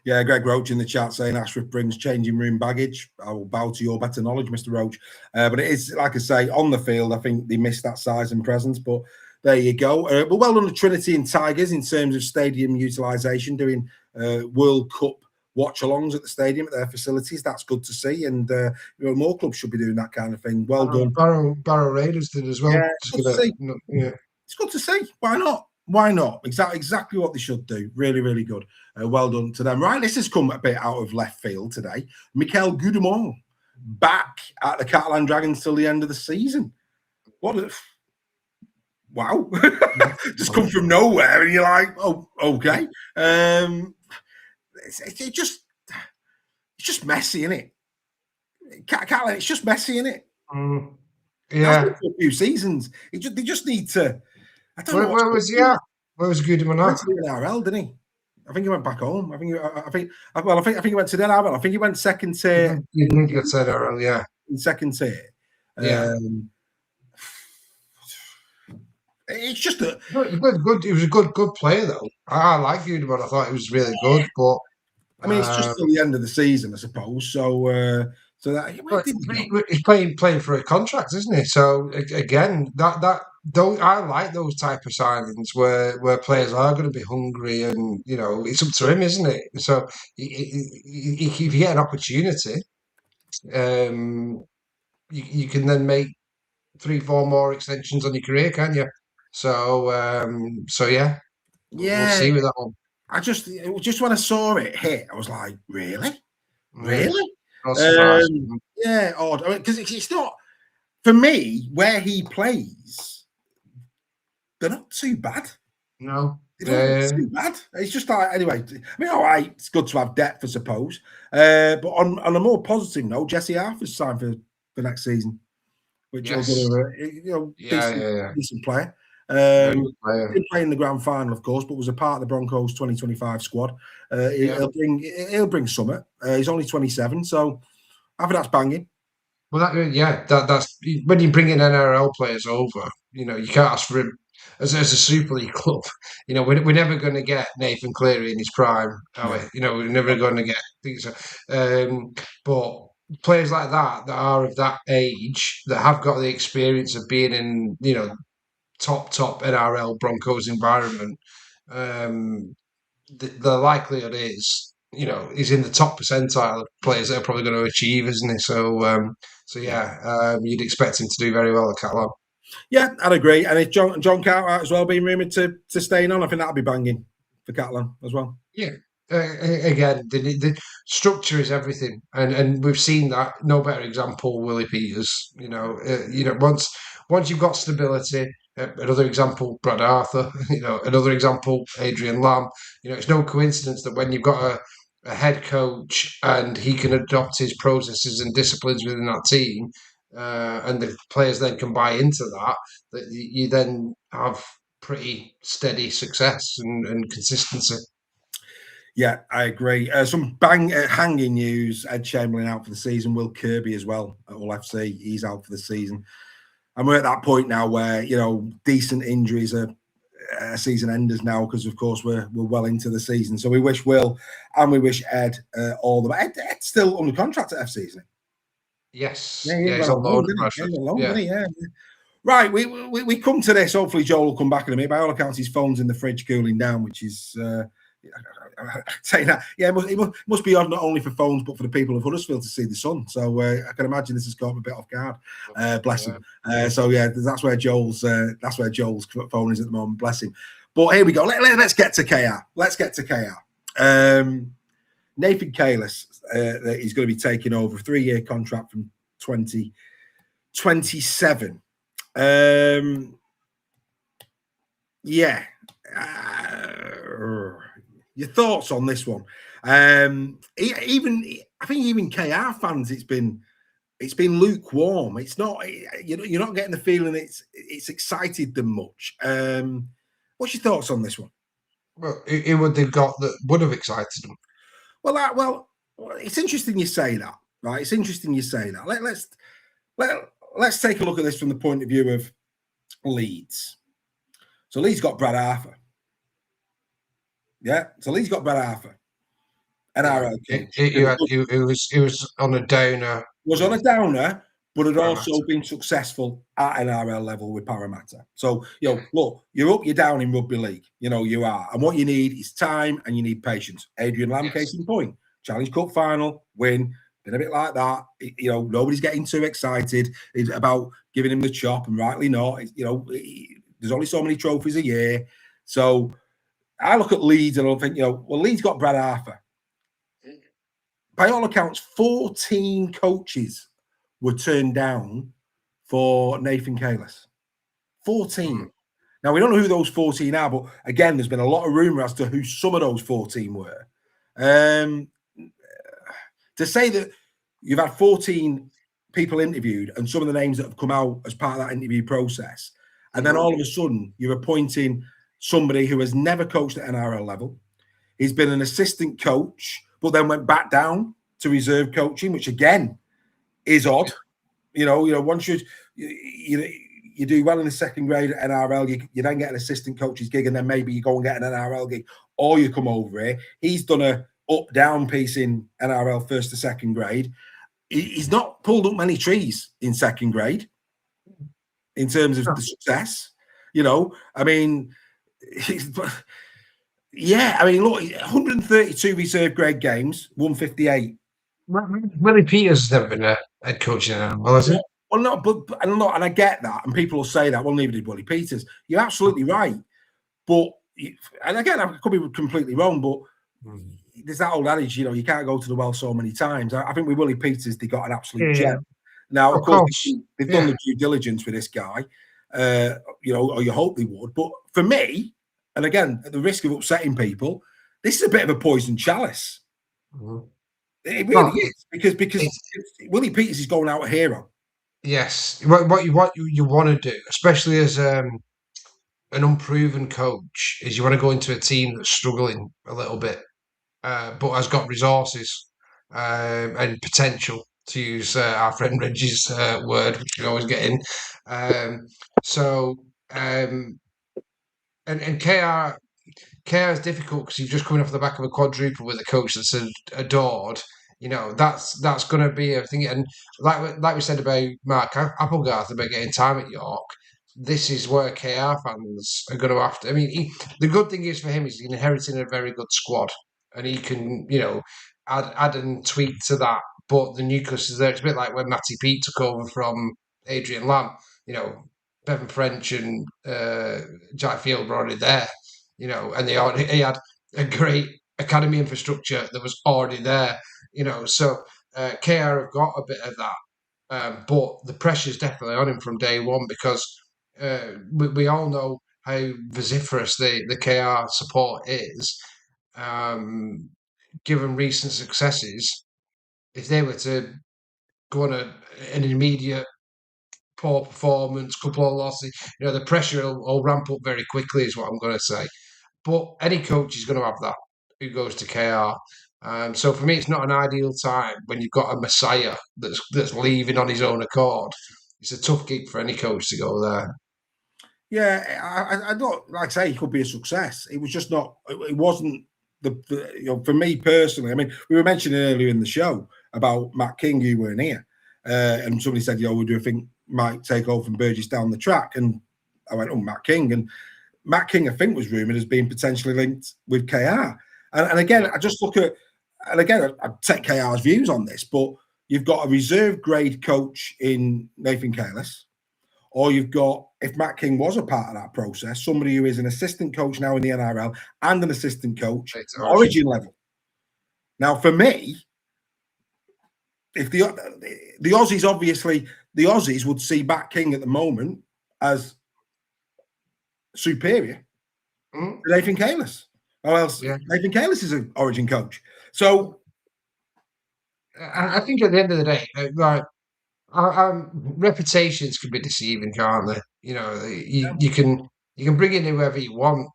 Yeah, Greg Roach in the chat saying Ashworth brings changing room baggage. I will bow to your better knowledge, Mr. Roach. But it is, like I say, on the field, I think they missed that size and presence. But there you go. But well done to Trinity and Tigers in terms of stadium utilisation, doing World Cup watch-alongs at the stadium at their facilities. That's good to see. And more clubs should be doing that kind of thing. Well done. Barrow Raiders did as well. Yeah, it's good to see. Yeah. It's good to see. Why not? Why not? Exactly what they should do. Really, really good. Well done to them. Right, this has come a bit out of left field today. Mikel Goudemont back at the Catalan Dragons till the end of the season. Wow. Just come from nowhere and you're like, oh, okay. It's just messy, isn't it? Catalan, it's just messy, isn't it? Yeah. For a few seasons. They just need to. I don't know. Where was he at? Where was Goodman at? He went to the NRL, didn't he? I think he went back home. I think he went to the NRL. I think he went second tier. You think he got to NRL, yeah. In second tier. Yeah. It's just a good. He was a good player though. I like Goodman. I thought he was really good, but I mean, it's just till the end of the season, I suppose. So he's playing for a contract, isn't he? So again, I like those type of signings where players are going to be hungry, and it's up to him, isn't it? So if you get an opportunity, you can then make 3-4 more extensions on your career, can you? So yeah, we'll see with that one. I just when I saw it hit, I was like, really? Yeah, odd. Because it's not, for me, where he plays, they're not too bad. No. They're not too bad. It's just like, anyway, I mean, all right, it's good to have depth, I suppose. But on a more positive note, Jesse Arthur's signed for next season, which is decent player. Didn't play in the grand final, of course, but was a part of the Broncos 2025 squad. He'll bring summit. He's only 27, so I think that's banging. Well, that's when you bring in NRL players over. You can't ask for him as a Super League club. We're never going to get Nathan Cleary in his prime, are we? We're never going to get things. But players like that are of that age, that have got the experience of being in top NRL Broncos environment, the likelihood is, he's in the top percentile of players that are probably going to achieve, isn't he? So you'd expect him to do very well at Catalan. Yeah, I'd agree. And if John Cartwright as well being rumoured to staying on, I think that'd be banging for Catalan as well. Yeah. Again, the structure is everything, and we've seen that. No better example, Willie Peters. Once you've got stability, Another example, Brad Arthur. Another example, Adrian Lamb. It's no coincidence that when you've got a head coach and he can adopt his processes and disciplines within that team, and the players then can buy into that, that you then have pretty steady success and consistency. Yeah, I agree. Some hanging news: Ed Chamberlain out for the season. Will Kirby as well at Hull FC. He's out for the season. And we're at that point now where decent injuries are season enders now, because of course we're well into the season. So we wish Will and we wish Ed all the best. Ed's still under contract at FC, isn't he? Yes. Yeah, he's on loan. Yeah. Right, we come to this. Hopefully Joel will come back in a minute. By all accounts, his phone's in the fridge cooling down, which is saying that. Yeah, it must be odd not only for phones but for the people of Huddersfield to see the sun. So I can imagine this has caught him a bit off guard. Bless him. So yeah, that's where Joel's phone is at the moment. Bless him. But here we go. Let's get to KR. Nathan Kalis, he's going to be taking over a 3-year contract from 2027. Yeah. Your thoughts on this one? I think even KR fans, it's been lukewarm. It's not. You're not getting the feeling it's excited them much. What's your thoughts on this one? Well, who would they've got that would have excited them? Well, it's interesting you say that, right? It's interesting you say that. Let's take a look at this from the point of view of Leeds. So Leeds got Brad Arthur. Yeah, so Leeds got Brad Arthur. NRL coach. He was on a downer. Was on a downer, but had also been successful at NRL level with Parramatta. So, look, you're up, you're down in rugby league. You are. And what you need is time and you need patience. Adrian Lamb, case in point. Challenge Cup final, win. Been a bit like that. Nobody's getting too excited about giving him the chop, and rightly not. There's only so many trophies a year. So I look at Leeds and I think, Leeds got Brad Arthur. By all accounts, 14 coaches were turned down for Nathan Kalis. 14. Now, we don't know who those 14 are, but again, there's been a lot of rumour as to who some of those 14 were. To say that you've had 14 people interviewed and some of the names that have come out as part of that interview process, and then all of a sudden you're appointing somebody who has never coached at NRL level. He's been an assistant coach, but then went back down to reserve coaching, which again is odd. Once you do well in the second grade at NRL, you then get an assistant coach's gig, and then maybe you go and get an NRL gig, or you come over here. He's done a up-down piece in NRL first to second grade. He's not pulled up many trees in second grade in terms of the success. Look, 132 reserve grade games, 158. Willie Peters has never been a head coach in NRL, has he? Well, no, and I get that, and people will say that. Well, neither did Willie Peters. You're absolutely right, but and again, I could be completely wrong, but there's that old adage, you can't go to the well so many times. I think with Willie Peters, they got an absolute gem. Now, of course, they've done the due diligence with this guy, or you hope they would. But for me, and again, at the risk of upsetting people, this is a bit of a poison chalice. It really is, because Willie Peters is going out a hero. Yes, what you want to do, especially as an unproven coach, is you want to go into a team that's struggling a little bit, but has got resources and potential, to use our friend Reggie's word, which we always get in. And KR is difficult because he's just coming off the back of a quadruple with a coach that's adored. That's going to be a thing. And like we said about Mark Applegarth about getting time at York, this is where KR fans are going to have to. I mean, the good thing is for him is he's inheriting a very good squad, and he can, add and tweak to that. But the nucleus is there. It's a bit like when Matty Pete took over from Adrian Lamb. Bevan French and Jack Field were already there. And he had a great academy infrastructure that was already there. So KR have got a bit of that, but the pressure's definitely on him from day one, because we all know how vociferous the KR support is. Given recent successes, if they were to go on an immediate poor performance, couple of losses, the pressure will ramp up very quickly, is what I'm going to say. But any coach is going to have that who goes to KR. So for me, it's not an ideal time when you've got a messiah that's leaving on his own accord. It's a tough gig for any coach to go there. Yeah, I don't, like I say, it could be a success. It was just not. It wasn't for me personally. I mean, we were mentioning earlier in the show about Matt King, who weren't here, and somebody said, "Would you think might take over from Burgess down the track?" And I went, "Oh, Matt King." And Matt King, I think, was rumoured as being potentially linked with KR. And again, I just look at, and again, I take KR's views on this, but you've got a reserve grade coach in Nathan Kalis, or you've got, if Matt King was a part of that process, somebody who is an assistant coach now in the NRL and an assistant coach at Origin level. Now, for me, if the Aussies, obviously, the Aussies would see Matt King at the moment as superior to Nathan Kalis. Or else Nathan Kalis is an Origin coach. So I think at the end of the day, like, reputations can be deceiving, can't they? You can bring in whoever you want.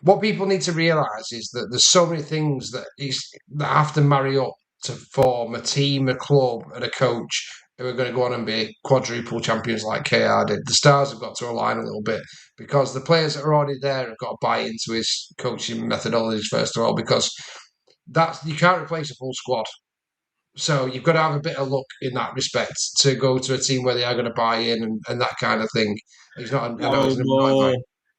What people need to realise is that there's so many things that have to marry up to form a team, a club, and a coach who are going to go on and be quadruple champions like KR did. The stars have got to align a little bit because the players that are already there have got to buy into his coaching methodologies first of all, because you can't replace a full squad. So you've got to have a bit of luck in that respect to go to a team where they are going to buy in and that kind of thing. He's not.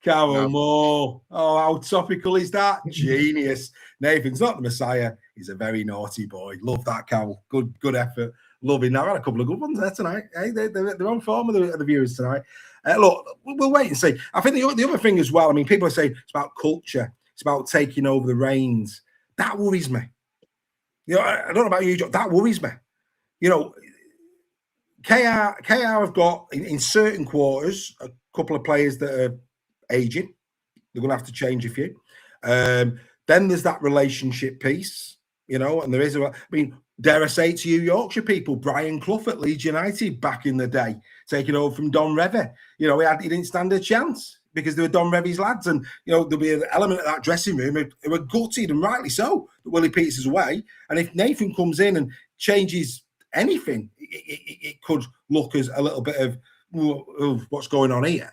Carol Moore. Oh, how topical is that? Genius. Nathan's not the Messiah. He's a very naughty boy. Love that, Carol. Good effort. Loving that. I had a couple of good ones there tonight. Hey, they're on form of the viewers tonight. Look, we'll wait and see. I think the other thing as well, I mean, people are saying it's about culture. It's about taking over the reins. That worries me. I don't know about you, John. That worries me. KR have got in certain quarters a couple of players that are aging. They're going to have to change a few. Then there's that relationship piece, and there is. I mean, dare I say to you, Yorkshire people, Brian Clough at Leeds United back in the day, taking over from Don Revie. He didn't stand a chance because they were Don Revie's lads, and there'll be an element of that dressing room who were gutted, and rightly so, that Willie Peters is away. And if Nathan comes in and changes anything, it could look as a little bit of what's going on here.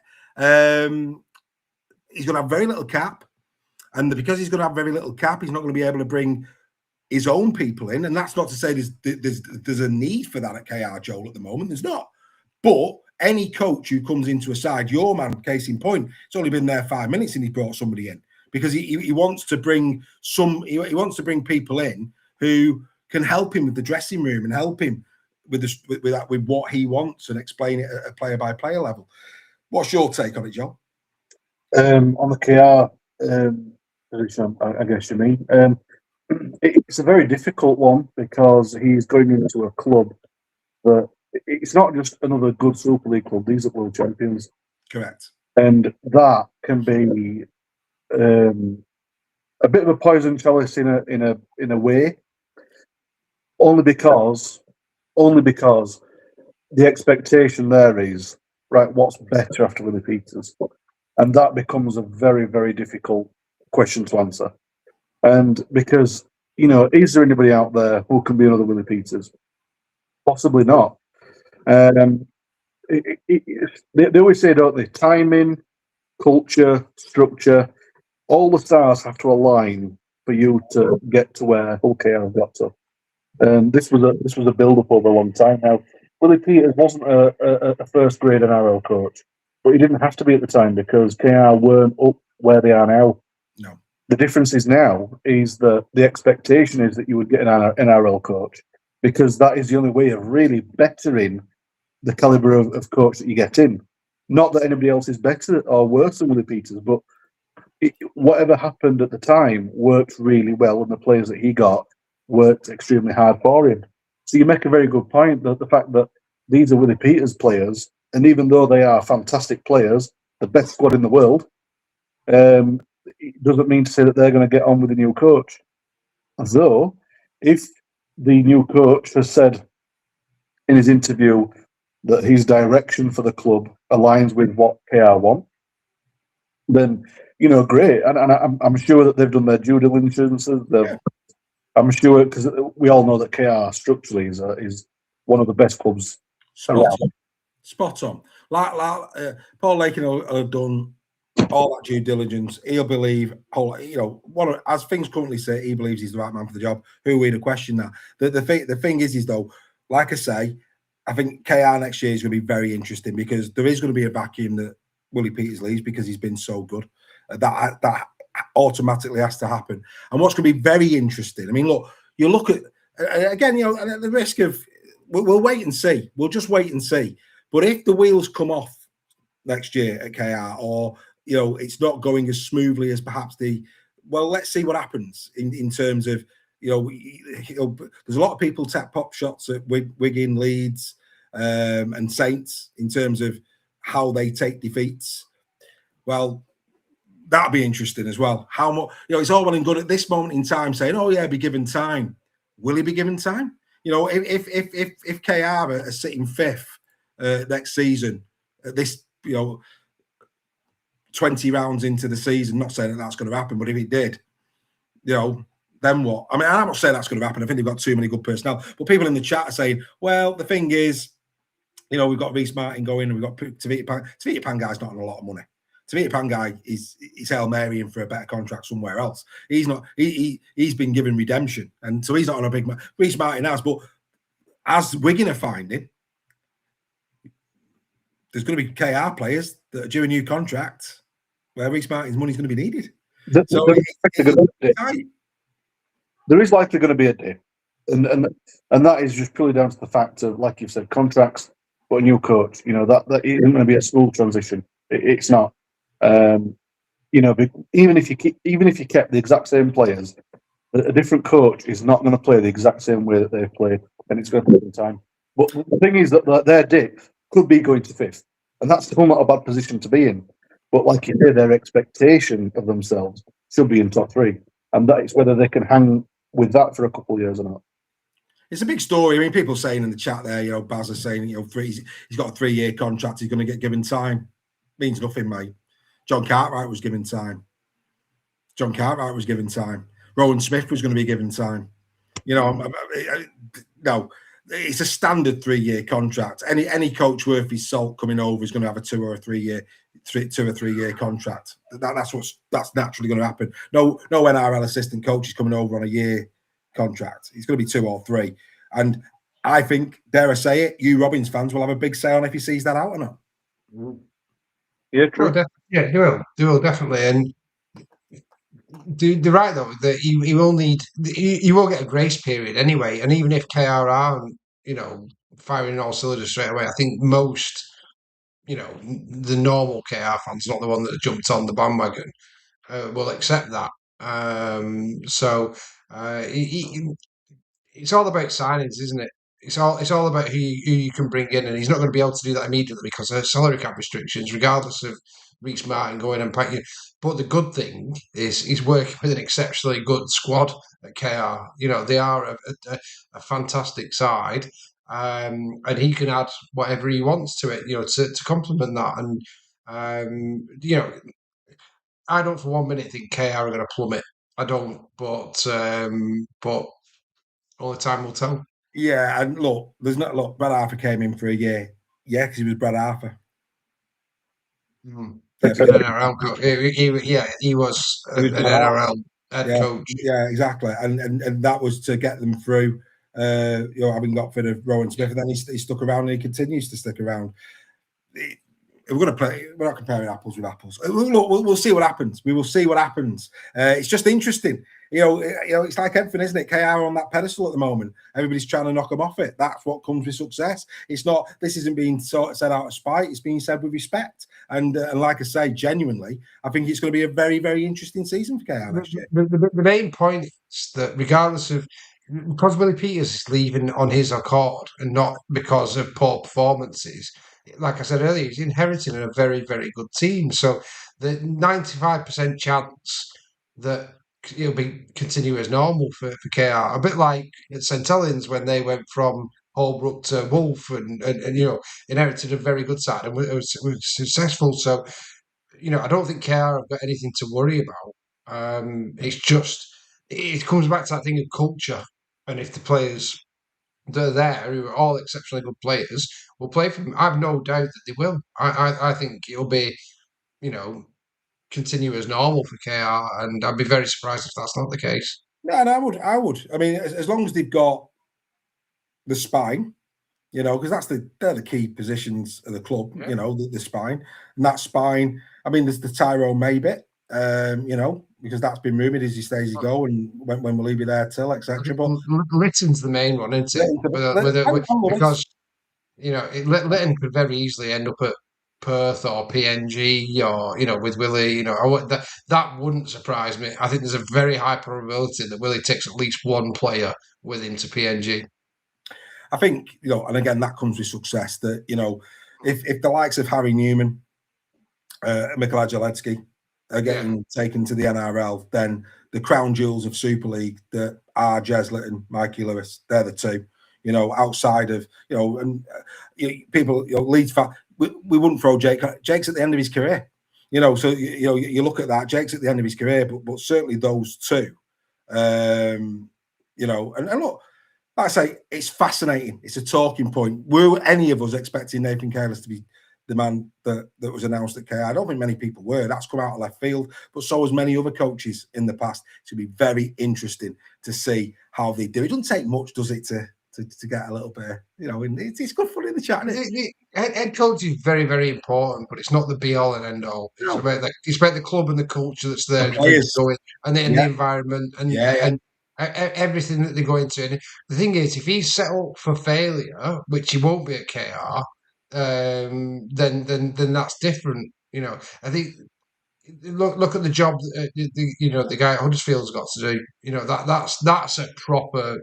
He's going to have very little cap, and because he's going to have very little cap, he's not going to be able to bring his own people in. And that's not to say there's a need for that at KR, Joel, at the moment. There's not. But any coach who comes into a side, your man, case in point, it's only been there 5 minutes and he brought somebody in because he wants to bring he wants to bring people in who can help him with the dressing room and help him with what he wants and explain it at a player by player level. What's your take on it, Joel? On the KR, I guess you mean. It's a very difficult one because he's going into a club that it's not just another good Super League club. These are world champions. Correct. And that can be a bit of a poison chalice in a way, only because the expectation there is right. What's better after Willie Peters? And that becomes a very, very difficult question to answer. And because, is there anybody out there who can be another Willie Peters? Possibly not. They always say, don't they? Timing, culture, structure, all the stars have to align for you to get to where KR have got to. And this was a build-up over a long time now. Willie Peters wasn't a first-grade NRL coach, but he didn't have to be at the time because KR weren't up where they are now. No. The difference is now is that the expectation is that you would get an NRL coach because that is the only way of really bettering the calibre of coach that you get in. Not that anybody else is better or worse than Willie Peters, but whatever happened at the time worked really well, and the players that he got worked extremely hard for him. So you make a very good point that the fact that these are Willie Peters players And even though they are fantastic players, the best squad in the world, it doesn't mean to say that they're going to get on with the new coach. Though, if the new coach has said in his interview that his direction for the club aligns with what KR want, then great. And I'm sure that they've done their due diligence. I'm sure, because we all know that KR structurally is one of the best clubs around. Spot on. Like Paul Lakin will have done all that due diligence. He'll believe, as things currently say, he believes he's the right man for the job. Who are we to question that? The thing is though, like I say, I think KR next year is going to be very interesting, because there is going to be a vacuum that Willie Peters leaves because he's been so good. That automatically has to happen. And what's going to be very interesting, I mean, look, you look at, again, at the risk of, we'll wait and see. We'll just wait and see. But if the wheels come off next year at KR, or it's not going as smoothly as perhaps let's see what happens in terms of there's a lot of people tap pop shots at Wigan, Leeds, and Saints in terms of how they take defeats. Well, that'll be interesting as well. How much it's all well and good at this moment in time saying, "Oh yeah, be given time." Will he be given time? If KR are sitting fifth next season, at this 20 rounds into the season, not saying that that's going to happen, but if it did, then what? I mean, I'm not saying that's going to happen. I think they've got too many good personnel. But people in the chat are saying, well, the thing is, we've got Reece Martin going, and we've got Tavita Pan. Tavita Pangai's not on a lot of money. Tavita Pangai is Hail Mary for a better contract somewhere else. He's not. He's been given redemption, and so he's not on a big. Reece Martin has, but as Wigan are finding, there's going to be KR players that are due a new contract where Reece Martin's money is going to be needed. There is likely going to be a day, and that is just purely down to the fact of, like you've said, contracts, but a new coach. That isn't going to be a smooth transition. It's not. Even if you kept the exact same players, a different coach is not going to play the exact same way that they've played, and it's going to take some time. But the thing is that their dip could be going to fifth, and that's still not a bad position to be in. But like you say, their expectation of themselves should be in top three, and that is whether they can hang with that for a couple of years or not. It's a big story. I mean, people saying in the chat there, Baz is saying, he's got a 3-year contract. He's going to get given time. Means nothing, mate. John Cartwright was given time. Rowan Smith was going to be given time. No, it's a standard 3-year contract. Any coach worth his salt coming over is going to have a 2 or 3 year contract. That's naturally going to happen. No NRL assistant coach is coming over on a year contract. It's going to be 2 or 3. And I think, dare I say it, you Robins fans will have a big say on if he sees that out or not. Yeah, true. Well, he will. They will definitely. And they're right though that he will need. He will get a grace period anyway. And even if KR aren't, firing all cylinders straight away, I think most, the normal KR fans, not the one that jumped on the bandwagon, will accept that. It's all about signings, isn't it? It's all about who you can bring in, and he's not going to be able to do that immediately because of salary cap restrictions, regardless of Reece Martin going and packing. But the good thing is he's working with an exceptionally good squad at KR. They are a fantastic side, and he can add whatever he wants to it, to complement that. And I don't for 1 minute think KR are going to plummet. I don't, but only time will tell. Yeah, and look, Brad Arthur came in for a year. Yeah, because he was Brad Arthur. He was an NRL coach. He was an NRL head coach. Yeah, exactly. And that was to get them through, having got rid of Rowan Smith. And then he stuck around, and he continues to stick around. We're going to play. We're not comparing apples with apples. Look, we'll see what happens. We will see what happens. It's just interesting. It's like everything, isn't it? KR on that pedestal at the moment. Everybody's trying to knock them off it. That's what comes with success. It's not. This isn't being said out of spite. It's being said with respect. And like I say, genuinely, I think it's going to be a very, very interesting season for KR next year. The main point is that regardless of, because Willie Peters is leaving on his accord and not because of poor performances, like I said earlier, he's inheriting a very, very good team. So the 95% chance that he'll be continue as normal for KR, a bit like at St Helens when they went from Holbrook to Wolf and inherited a very good side and was successful. So I don't think KR have got anything to worry about. It's just it comes back to that thing of culture, and if the players that are there, who are all exceptionally good players, will play for them. I've no doubt that they will. I think it'll be continue as normal for KR, and I'd be very surprised if that's not the case. Yeah, and I would. I mean, as long as they've got the spine, because they're the key positions of the club. Yeah. The spine, and that spine. I mean, there's the Tyrone May bit. Because that's been rumoured as he stays, he go, and when will he be there till, etc. But Lytton's the main one, isn't it? Because Lytton could very easily end up at Perth or PNG or with Willie. That wouldn't surprise me. I think there's a very high probability that Willie takes at least one player with him to PNG. I think and again that comes with success. That if the likes of Harry Newman, Mikołaj Zielecki are getting taken to the NRL, then the crown jewels of Super League that are Jez Lytton, Mikey Lewis, they're the two. Outside of people, Leeds fan, we wouldn't throw Jake. Jake's at the end of his career. So you look at that. Jake's at the end of his career, but certainly those two. And look, like I say, it's fascinating. It's a talking point. Were any of us expecting Nathan Careless to be the man that was announced at KR? I don't think many people were. That's come out of left field, but so has many other coaches in the past. It's going to be very interesting to see how they do. It doesn't take much, does it, to get a little bit, it's good fun in the chat, isn't it? Head coach is very, very important, but it's not the be all and end all. It's about the club and the culture that's there, and the environment and everything that they go into. And the thing is, if he's set up for failure, which he won't be at KR, then that's different. I think look at the job the guy at Huddersfield's got to do. That's a proper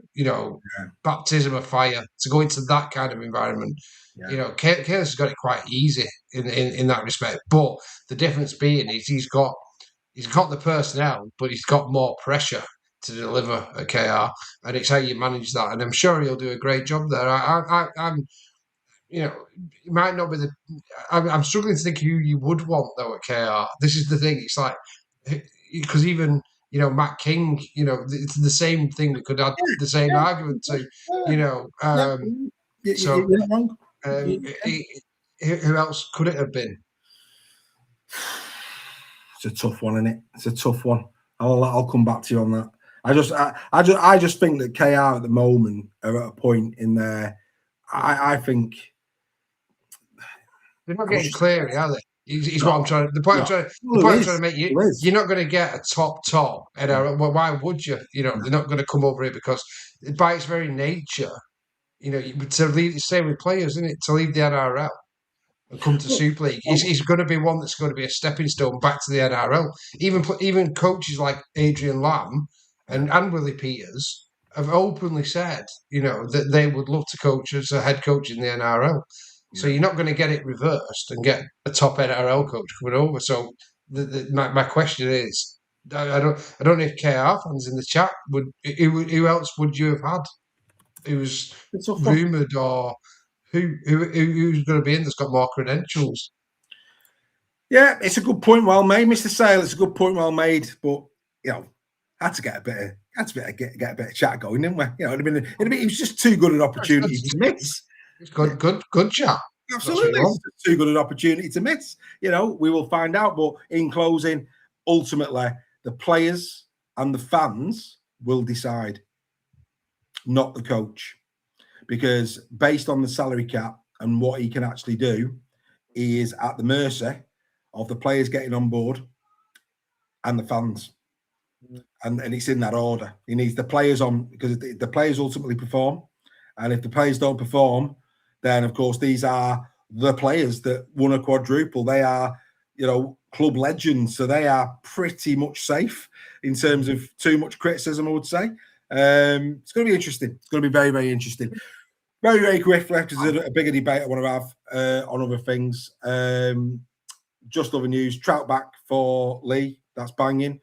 baptism of fire to go into that kind of environment. Kaylis has got it quite easy in that respect, but the difference being is he's got the personnel, but he's got more pressure to deliver at KR, and it's how you manage that. And I'm sure he'll do a great job there. I'm it might not be I'm struggling to think who you would want though at KR. This is the thing. It's like because even Matt King, it's the same thing. We could add the same argument to. You're not wrong. Who else could it have been? It's a tough one, isn't it? It's a tough one. I'll come back to you on that. I just think that KR at the moment are at a point in there. I think they're not getting clear, are they? Is what I'm trying. The point I'm trying to make you're not going to get a top. And why would you? They're not going to come over here because by its very nature, to leave. Same with players, isn't it? To leave the NRL and come to Super League, he's going to be one that's going to be a stepping stone back to the NRL. Even coaches like Adrian Lamb and Willie Peters have openly said, that they would love to coach as a head coach in the NRL. So you're not going to get it reversed and get a top NRL coach coming over. So my question is, I don't know if KR fans in the chat who else would you have had? Who's rumoured or who's going to be in that's got more credentials? Yeah, it's a good point, well made, Mr. Sale. It's a good point, well made. But had to get a bit of chat going, didn't we? It was just too good an opportunity to miss. It's good chat. Absolutely, it's too good an opportunity to miss. We will find out. But in closing, ultimately, the players and the fans will decide, not the coach, because based on the salary cap and what he can actually do, he is at the mercy of the players getting on board and the fans. And it's in that order. He needs the players on, because the players ultimately perform. And if the players don't perform, then of course these are the players that won a quadruple. They are, club legends. So they are pretty much safe in terms of too much criticism, I would say. It's going to be interesting. It's going to be very, very interesting. Very, very quickly, because there's a bigger debate I want to have on other things. Just other news. Trout back for Lee. That's banging.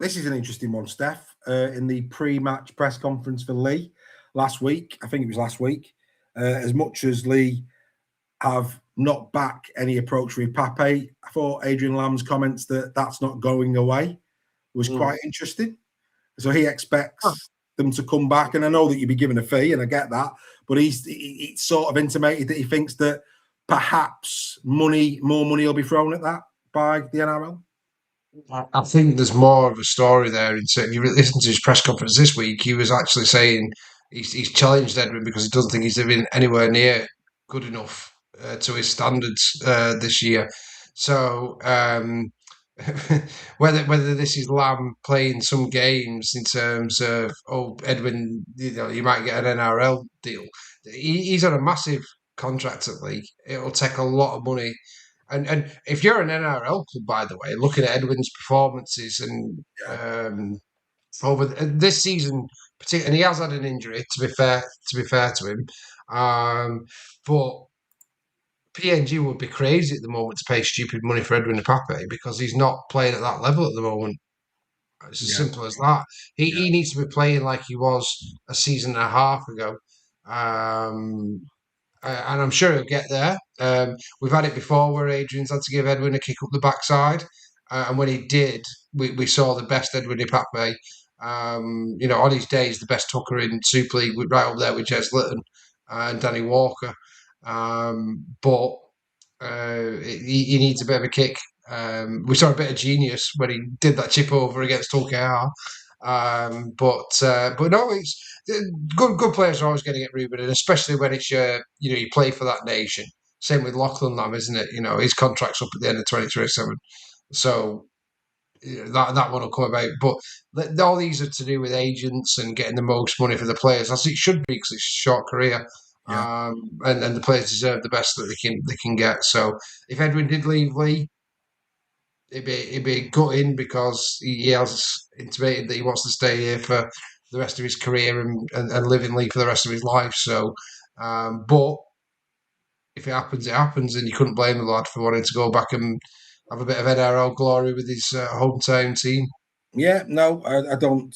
This is an interesting one, Steph. In the pre-match press conference for Lee last week, I think it was last week, as much as Lee have not back any approach with Pape, I thought Adrian Lamb's comments that that's not going away was quite interesting. So he expects them to come back, and I know that you'd be given a fee, and I get that, but he's sort of intimated that he thinks that perhaps more money will be thrown at that by the NRL. I think there's more of a story there. If you listen to his press conference this week, he was actually saying he's challenged Edwin because he doesn't think he's been anywhere near good enough to his standards this year. So whether this is Lamb playing some games in terms of Edwin, you might get an NRL deal. He's on a massive contract at League. It'll take a lot of money. And if you're an NRL club, by the way, looking at Edwin's performances and over this season, particularly, and he has had an injury. To be fair to him, but PNG would be crazy at the moment to pay stupid money for Edwin Pape because he's not playing at that level at the moment. It's as simple as that. He needs to be playing like he was a season and a half ago. And I'm sure he'll get there. We've had it before where Adrian's had to give Edwin a kick up the backside. And when he did, we saw the best Edwin Ipape. On his days, the best hooker in Super League, right up there with Jez Litton and Danny Walker. But he needs a bit of a kick. We saw a bit of genius when he did that chip over against Tulkar. But no, it's good players are always going to get Ruben, and especially when it's you play for that nation. Same with Lachlan Lamb, isn't it? His contract's up at the end of 2027, so that one will come about. But all these are to do with agents and getting the most money for the players, as it should be because it's a short career. And the players deserve the best that they can get. So if Edwin did leave Lee, it'd be gutting because he has intimated that he wants to stay here for the rest of his career and live in League for the rest of his life. So, but if it happens, and you couldn't blame the lad for wanting to go back and have a bit of NRL glory with his hometown team. Yeah, no, I don't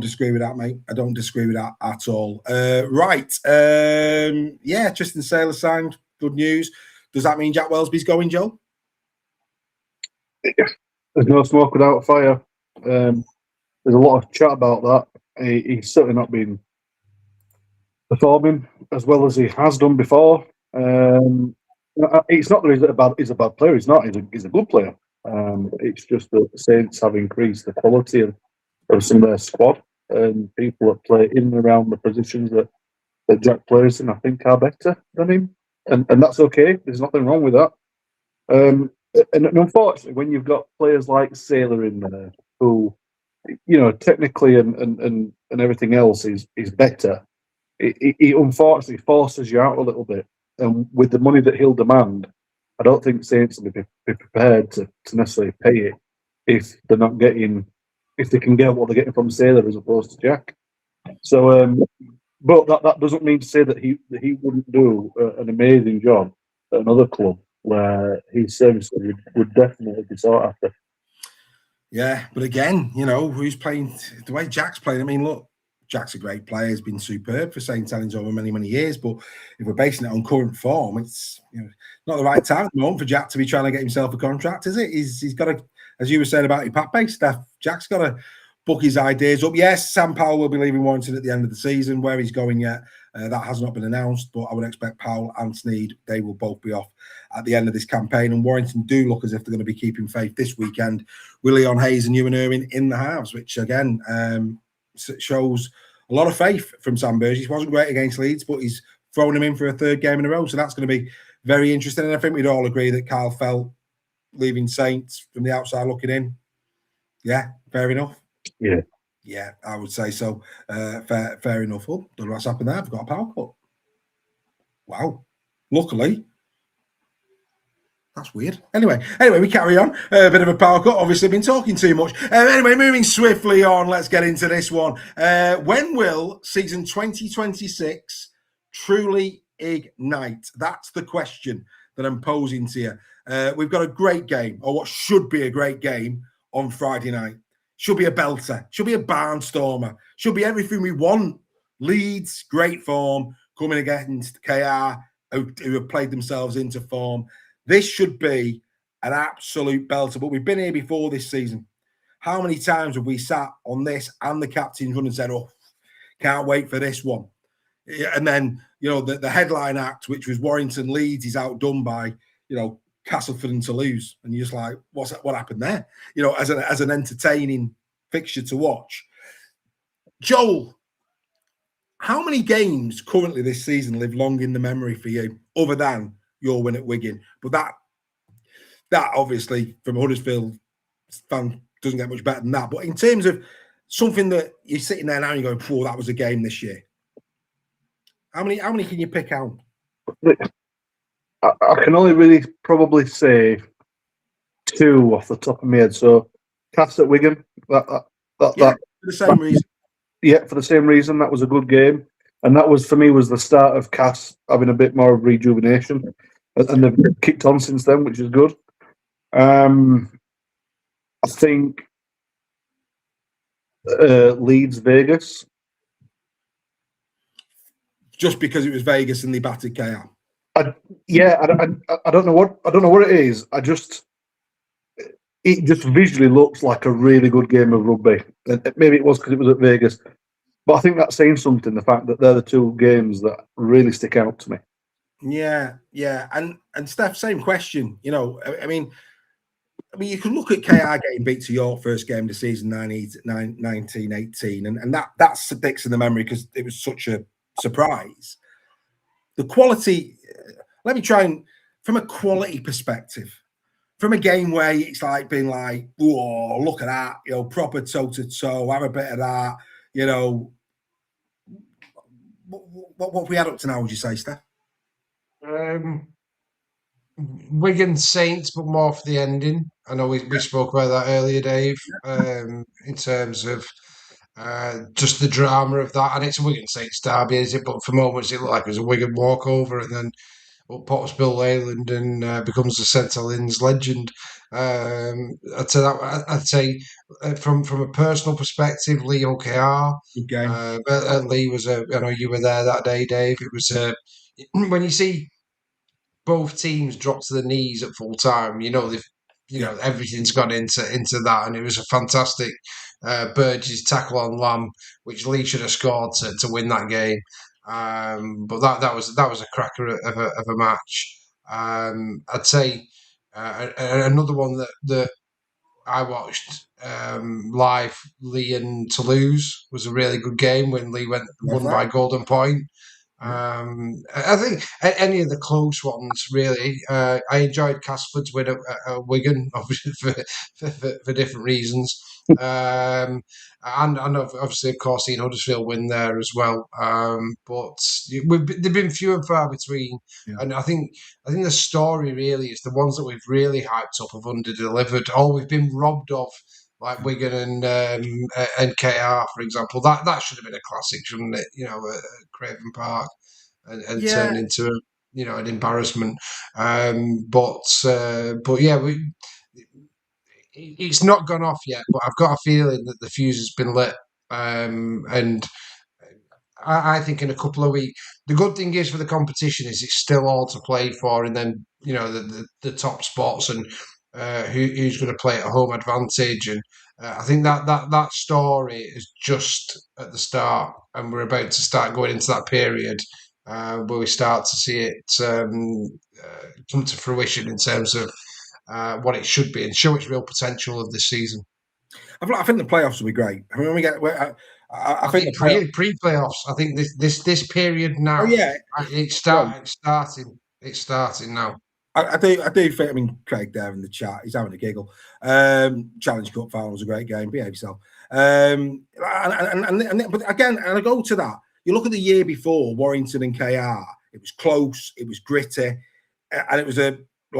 disagree with that, mate. I don't disagree with that at all. Right. Tristan Saylor signed. Good news. Does that mean Jack Wellesby's going, Joe? There's no smoke without fire. There's a lot of chat about that. He's certainly not been performing as well as he has done before. It's not that he's a bad player. He's not. He's a good player. It's just that the Saints have increased the quality of some of their squad, and people that play in and around the positions that Jack plays in, I think, are better than him, and that's okay. There's nothing wrong with that. And unfortunately, when you've got players like Saylor in there, who, technically and everything else is better, it unfortunately forces you out a little bit. And with the money that he'll demand, I don't think Saints will be prepared to necessarily pay it if they're not getting, if they can get what they're getting from Saylor as opposed to Jack. So, but that doesn't mean to say that he wouldn't do an amazing job at another club where his services would definitely be sought after. Yeah, but again, who's playing the way Jack's playing? I mean, look, Jack's a great player. He's been superb for St. Helens over many, many years. But if we're basing it on current form, it's not the right time at the moment for Jack to be trying to get himself a contract, is it? He's got to, as you were saying about your Pape, Steph, Jack's got to book his ideas up. Yes, Sam Powell will be leaving Warrington at the end of the season. Where he's going yet, that has not been announced. But I would expect Powell and Sneed, they will both be off at the end of this campaign. And Warrington do look as if they're going to be keeping faith this weekend with Leon Hayes and Ewan Irwin in the halves, which again shows a lot of faith from Sam Burgess. He wasn't great against Leeds, but he's thrown him in for a third game in a row. So that's going to be very interesting. And I think we'd all agree that Kyle Felt leaving Saints from the outside looking in. Yeah, fair enough. Yeah, I would say so. Fair enough. Oh, don't know what's happened there. I've got a power cut. Wow. Luckily, That's weird. Anyway, we carry on. A bit of a power cut. Obviously, been talking too much. Anyway, moving swiftly on. Let's get into this one. When will season 2026 truly ignite? That's the question that I'm posing to you. We've got a great game, or what should be a great game, on Friday night. Should be a belter. Should be a barnstormer. Should be everything we want. Leeds, great form, coming against KR, who have played themselves into form. This should be an absolute belter, but we've been here before this season. How many times have we sat on this and the captain's run and said, oh, can't wait for this one? And then, the headline act, which was Warrington Leeds, is outdone by, Castleford and Toulouse. And you're just like, what happened there? As an entertaining fixture to watch. Joel, how many games currently this season live long in the memory for you, other than your win at Wigan? But that obviously from a Huddersfield fan doesn't get much better than that. But in terms of something that you're sitting there now and you're going, "Oh, that was a game this year." How many can you pick out? I can only really probably say 2 off the top of my head. So, Cass at Wigan. For the same reason. Yeah, for the same reason. That was a good game. And that was, for me, was the start of Cass having a bit more of rejuvenation. And they've kicked on since then, which is good. I think Leeds, Vegas. Just because it was Vegas and they battered KR. I don't know what it is. It just visually looks like a really good game of rugby. And maybe it was because it was at Vegas. But I think that's saying something, the fact that they're the 2 games that really stick out to me. Yeah. And Steph, same question. I mean, you can look at KR getting beat to York first game of the season, 1918, and that sticks in the memory because it was such a surprise. The quality, let me try and, from a quality perspective, from a game where it's like being like, whoa, look at that, proper toe to toe, have a bit of that, what have we had up to now, would you say, Steph? Wigan Saints, but more for the ending. I know we spoke about that earlier, Dave, in terms of just the drama of that. And it's a Wigan Saints derby, is it? But for moments, it looked like it was a Wigan walkover, and then pops Bill Leyland and becomes the St Helens legend. I'd say from a personal perspective, Lee OKR. Good game. And Lee was I know you were there that day, Dave. It was when you see both teams drop to the knees at full time, everything's gone into that, and it was a fantastic Burgess tackle on Lamb, which Lee should have scored to win that game. But that was a cracker of a match. I'd say another one that I watched live, Lee and Toulouse, was a really good game when Lee won by golden point. I think any of the close ones, really. I enjoyed Casford's win at Wigan, obviously for different reasons. And obviously, of course, seeing Huddersfield win there as well. But they've been few and far between. Yeah. And I think the story really is the ones that we've really hyped up have under-delivered. All we've been robbed of, like Wigan and KR, for example. That should have been a classic, shouldn't it? At Craven Park, and turned into an embarrassment. But yeah, it's not gone off yet. But I've got a feeling that the fuse has been lit, and I think in a couple of weeks. The good thing is for the competition is it's still all to play for, and then the top spots and who's going to play at home advantage, and I think that story is just at the start, and we're about to start going into that period where we start to see it come to fruition in terms of what it should be and show its real potential of this season. I think the playoffs will be great. I mean, when we get, I think pre-playoffs. I think this period now. Oh yeah, it's starting. It's starting now. I do think. I mean, Craig there in the chat, he's having a giggle. Challenge Cup final was a great game. Behave yourself. But again, and I go to that. You look at the year before, Warrington and KR. It was close. It was gritty, and it was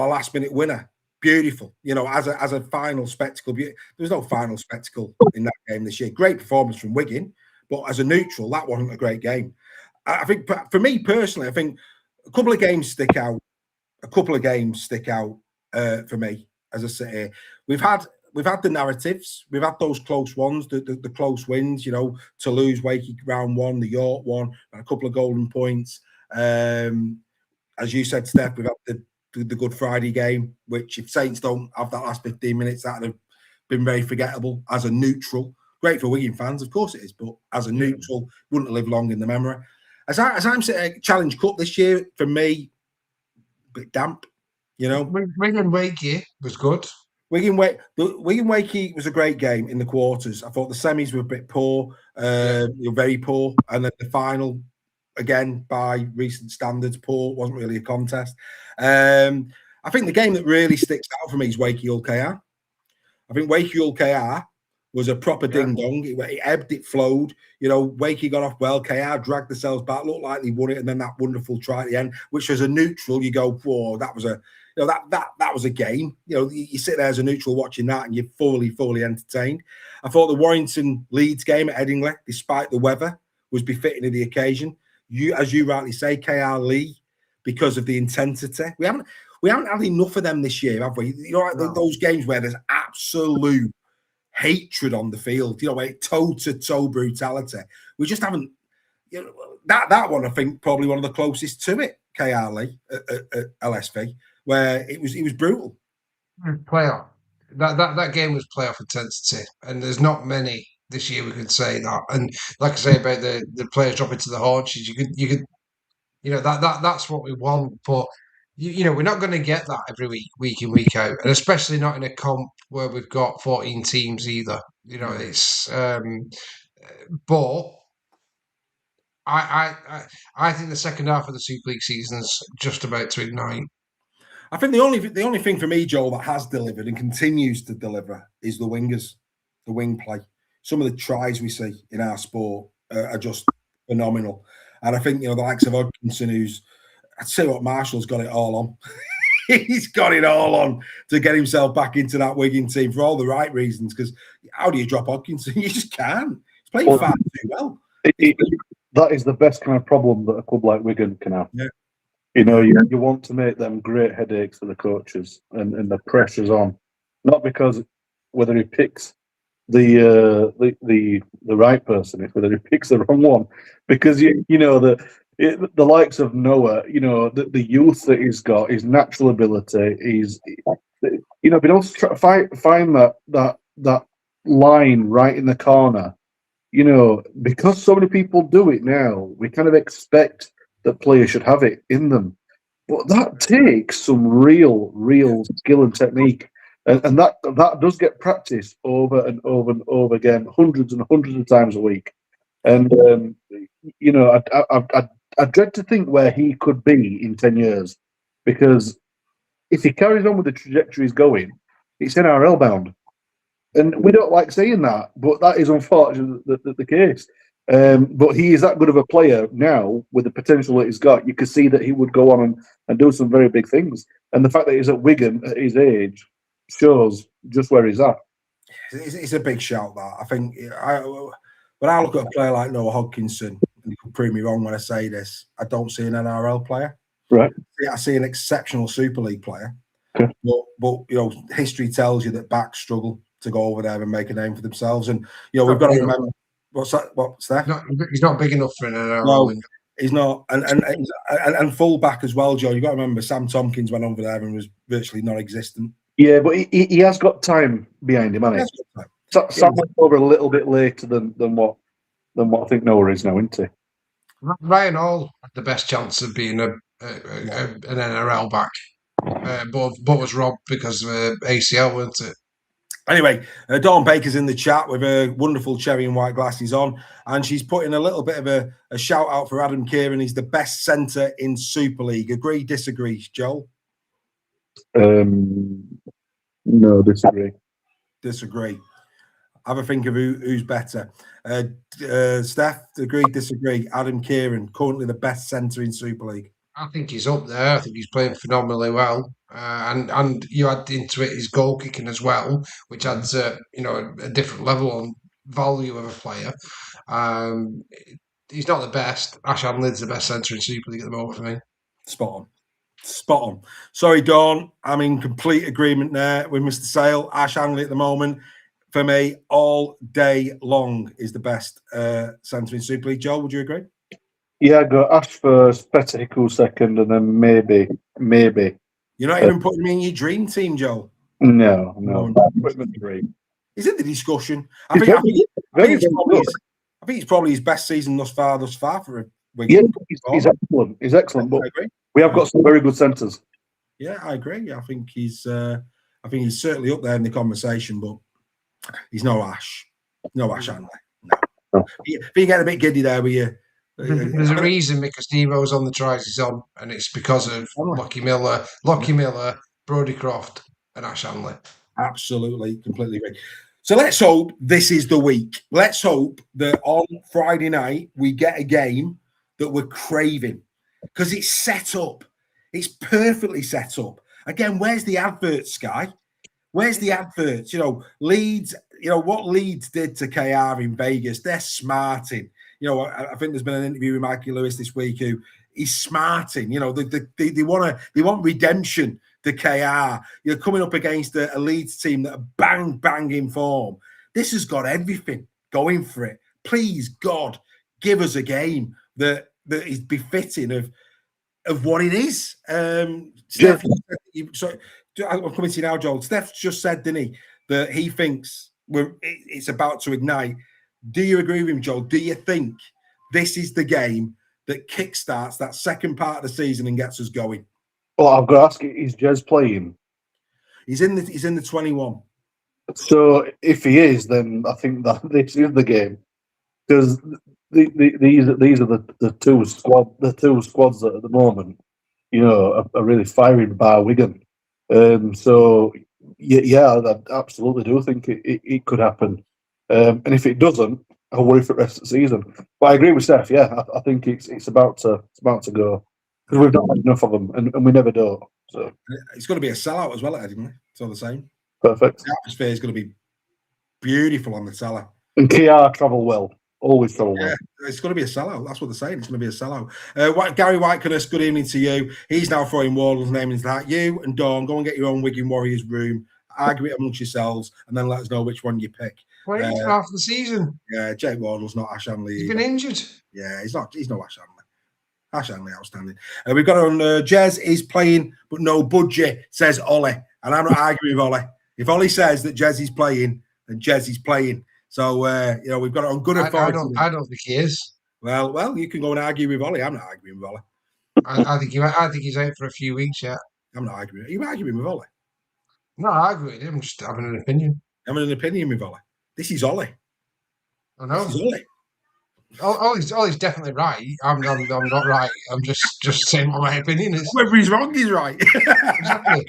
last minute winner. Beautiful, as a final spectacle. There was no final spectacle in that game this year. Great performance from Wigan, but as a neutral, that wasn't a great game. I think for me personally, I think a couple of games stick out. For me, as I say here. We've had the narratives, we've had those close ones, the close wins, Toulouse, Wakey round one, the York one, and a couple of golden points. As you said, Steph, we've had the Good Friday game, which if Saints don't have that last 15 minutes, that would have been very forgettable as a neutral. Great for Wigan fans, of course it is, but as a neutral, wouldn't live long in the memory. As I'm saying, Challenge Cup this year, for me, a bit damp, Wigan Wakey was good. Wigan Wakey was a great game in the quarters. I thought the semis were a bit poor, very poor, and then the final, again by recent standards, poor. Wasn't really a contest. I think the game that really sticks out for me is Wakey Hull KR. I think Wakey Hull KR was a proper ding dong. It ebbed, it flowed. Wakey got off well. KR dragged themselves back, looked like they won it, and then that wonderful try at the end, which was a neutral. You go, whoa, that was a that was a game. You sit there as a neutral watching that, and you're fully entertained. I thought the Warrington Leeds game at Headingley, despite the weather, was befitting of the occasion. As you rightly say, KR Lee, because of the intensity. We haven't had enough of them this year, have we? Those games where there's absolute hatred on the field, toe-to-toe brutality. We just haven't. That one, I think, probably one of the closest to it. KR Lee at LSV, where it was brutal. Playoff. That game was playoff intensity, and there's not many this year we could say that. And like I say about the players dropping to the haunches, you could that's what we want. But we're not going to get that every week in, week out, and especially not in a comp where we've got 14 teams either. It's but I think the second half of the Super League season is just about to ignite. I think the only thing for me, Joel, that has delivered and continues to deliver is the wingers, the wing play. Some of the tries we see in our sport are just phenomenal. And I think, the likes of Hodkinson, I'd say what Marshall's got it all on. He's got it all on to get himself back into that Wigan team for all the right reasons. Because how do you drop Hodkinson? You just can't. He's playing far too well. That is the best kind of problem that a club like Wigan can have. Yeah. You want to make them great headaches for the coaches, and the pressure's on. Not because whether he picks the right person, it's whether he picks the wrong one. Because the likes of Noah, the youth that he's got, his natural ability, being able to try to find that line right in the corner. Because so many people do it now, we kind of expect that players should have it in them. But that takes some real skill and technique. And that does get practiced over and over and over again, hundreds and hundreds of times a week. And, I dread to think where he could be in 10 years. Because if he carries on with the trajectory he's going, it's NRL bound. And we don't like saying that, but that is unfortunately the case. But he is that good of a player now with the potential that he's got. You could see that he would go on and do some very big things. And the fact that he's at Wigan at his age shows just where he's at. It's a big shout, that. I think when I look at a player like Noah Hodkinson, and you can prove me wrong when I say this, I don't see an NRL player. Right. I see an exceptional Super League player. Okay. But history tells you that backs struggle to go over there and make a name for themselves. And we've got to remember what's that? What's that? He's not big enough for an NRL. No, he's not. And full back as well, Joe. You've got to remember Sam Tompkins went over there and was virtually non-existent. Yeah, but he has got time behind him, hasn't he? Sam went over a little bit later than what I think Noah is now, isn't he? Ryan Hall had the best chance of being an NRL back, but was robbed because of ACL, wasn't it? Anyway, Dawn Baker's in the chat with her wonderful cherry and white glasses on, and she's putting a little bit of a shout out for Adam Kieran. He's the best centre in Super League. Agree, disagree, Joel? No, disagree. Disagree. Have a think of who's better. Steph, agree, disagree. Adam Kieran, currently the best centre in Super League. I think he's up there. I think he's playing phenomenally well, and you add into it his goal kicking as well, which adds a different level on value of a player. Um, he's not the best. Ash Hanley's the best centre in Super League at the moment for me. Spot on. Sorry, Dawn. I'm in complete agreement there with Mr. Sale. Ash Hanley at the moment, for me, all day long is the best centre in Super League. Joel, would you agree? Yeah, go Ash first, Petter Hickle second, and then maybe. You're not even putting me in your dream team, Joel. No. He's in the discussion. I think it's probably his best season thus far for a Wigan. Yeah, he's excellent. He's excellent. But I agree. We have got some very good centres. Yeah, I agree. I think he's certainly up there in the conversation, but he's no Ash. No Ash Hanley. No. If you get a bit giddy there with you. There's a reason Mika Stevo's on the tries he's on, and it's because of Lockie Miller, Brodie Croft, and Ash Hanley. Absolutely, completely agree. So let's hope this is the week. Let's hope that on Friday night we get a game that we're craving because it's set up. It's perfectly set up. Again, where's the adverts, Sky? Where's the adverts? Leeds, what Leeds did to KR in Vegas, they're smarting. I think there's been an interview with Mikey Lewis this week who he's smarting. They want redemption to KR. You're coming up against a Leeds team that are bang in form. This has got everything going for it. Please, God, give us a game that is befitting of what it is. Steph, I'm coming to you now, Joel. Steph just said, didn't he, that he thinks it's about to ignite. Do you agree with him, Joel? Do you think this is the game that kickstarts that second part of the season and gets us going? Well, I've got to ask you, is Jez playing? He's in the 21. So if he is, then I think that this is the game because these are the two squads that at the moment, are really firing by Wigan. So yeah, I absolutely do think it could happen. And if it doesn't, I'll worry for the rest of the season. But I agree with Steph. Yeah, I think it's about to go because we've not had enough of them, and we never do. So it's going to be a sellout as well, Eddie. It's all the same. Perfect. The atmosphere is going to be beautiful on the Teller. And KR travel well. Always travel well. It's going to be a sellout. That's what they're saying. It's going to be a sellout. Gary Whitecunness, good evening to you. He's now throwing Wardle's name into that. You and Dawn, go and get your own Wigan Warriors room. Argue it amongst yourselves, and then let us know which one you pick. Wait half the season. Yeah, Jake Wardle's not Ash Hanley. He's been injured. Yeah, he's not. He's no Ash Hanley. Ash Hanley outstanding. We've got on Jez is playing, but no budget, says Ollie. And I'm not arguing with Ollie. If Ollie says that Jez is playing, then Jez is playing. So we've got it on good authority. I don't think he is. Well, you can go and argue with Ollie. I'm not arguing with Ollie. I think he's out for a few weeks yet. I'm not arguing. Are you arguing with Ollie? No, I agree with him. I'm just having an opinion. Having an opinion with Ollie. This is Ollie. I know. This is Ollie. Ollie's definitely right. I'm not right. I'm just saying what my opinion is. Whether he's wrong, he's right. Exactly.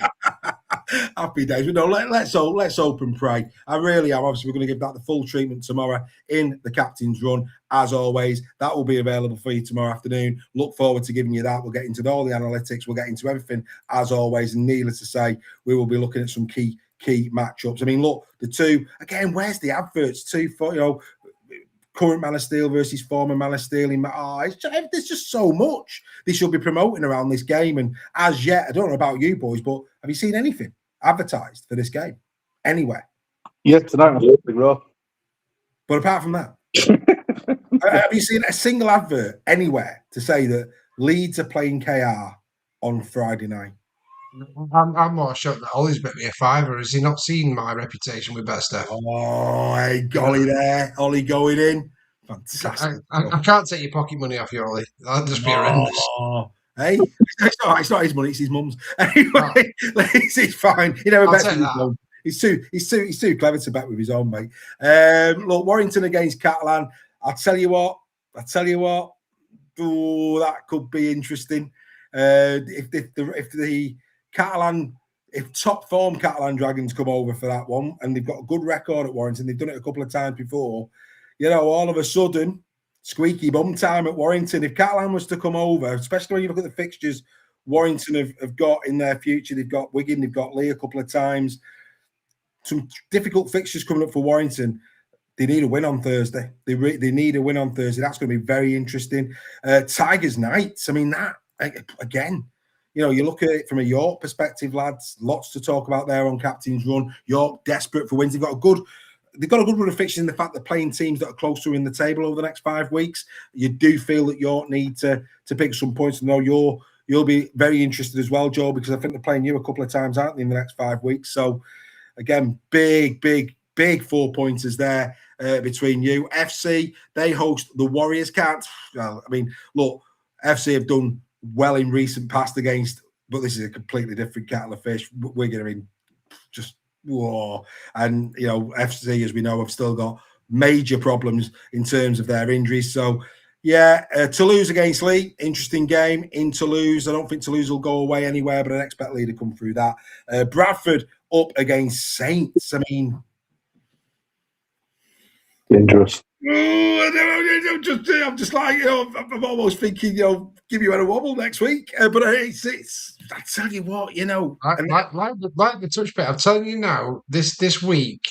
Happy days. But no, let's hope and pray. I really am. Obviously, we're going to give that the full treatment tomorrow in the captain's run. As always, that will be available for you tomorrow afternoon. Look forward to giving you that. We'll get into all the analytics. We'll get into everything as always. And needless to say, we will be looking at some key matchups. I mean, look, the two again. Where's the adverts? Two for current Man of Steel versus former Man of Steel. There's just so much they should be promoting around this game. And as yet, I don't know about you boys, but have you seen anything advertised for this game anywhere? Yeah, tonight on Big Row. But apart from that, have you seen a single advert anywhere to say that Leeds are playing KR on Friday night? I'm more shocked that Ollie's bet me a fiver. Has he not seen my reputation with Bet Steph? Oh, hey, Ollie there. Ollie going in. Fantastic. I can't take your pocket money off you, Ollie. That'd just be horrendous. Hey, it's not his money, it's his mum's. Anyway, it's fine. He never bets with his mum. He's too clever to bet with his own, mate. Look, Warrington against Catalan. I'll tell you what. Oh, that could be interesting. If the Catalan, if top form Catalan Dragons come over for that one, and they've got a good record at Warrington, they've done it a couple of times before. All of a sudden, squeaky bum time at Warrington. If Catalan was to come over, especially when you look at the fixtures Warrington have got in their future, they've got Wigan, they've got Lee a couple of times. Some difficult fixtures coming up for Warrington. They need a win on Thursday. They need a win on Thursday. That's going to be very interesting. Tigers Knights. I mean, that again, you know, you look at it from a York perspective, lads. Lots to talk about there on captain's run. York desperate for wins. They've got a good run of fixtures in the fact they're playing teams that are closer in the table over the next 5 weeks. You do feel that York need to pick some points. I know you'll be very interested as well, Joe, because I think they're playing you a couple of times, aren't they, in the next 5 weeks? So again, big 4-pointers there between you. FC, they host the Warriors. Look, FC have done well in recent past against, but this is a completely different kettle of fish. We're going to be just whoa. And, you know, FC, as we know, have still got major problems in terms of their injuries. So, yeah, Toulouse against Lee, interesting game in Toulouse. I don't think Toulouse will go away anywhere, but I expect Lee to come through that. Bradford up against Saints. I mean, dangerous. I'm just like, you know, I'm almost thinking, you know, give you a wobble next week. But it's I tell you what, you know, like the touch bit. I'm telling you now, this week,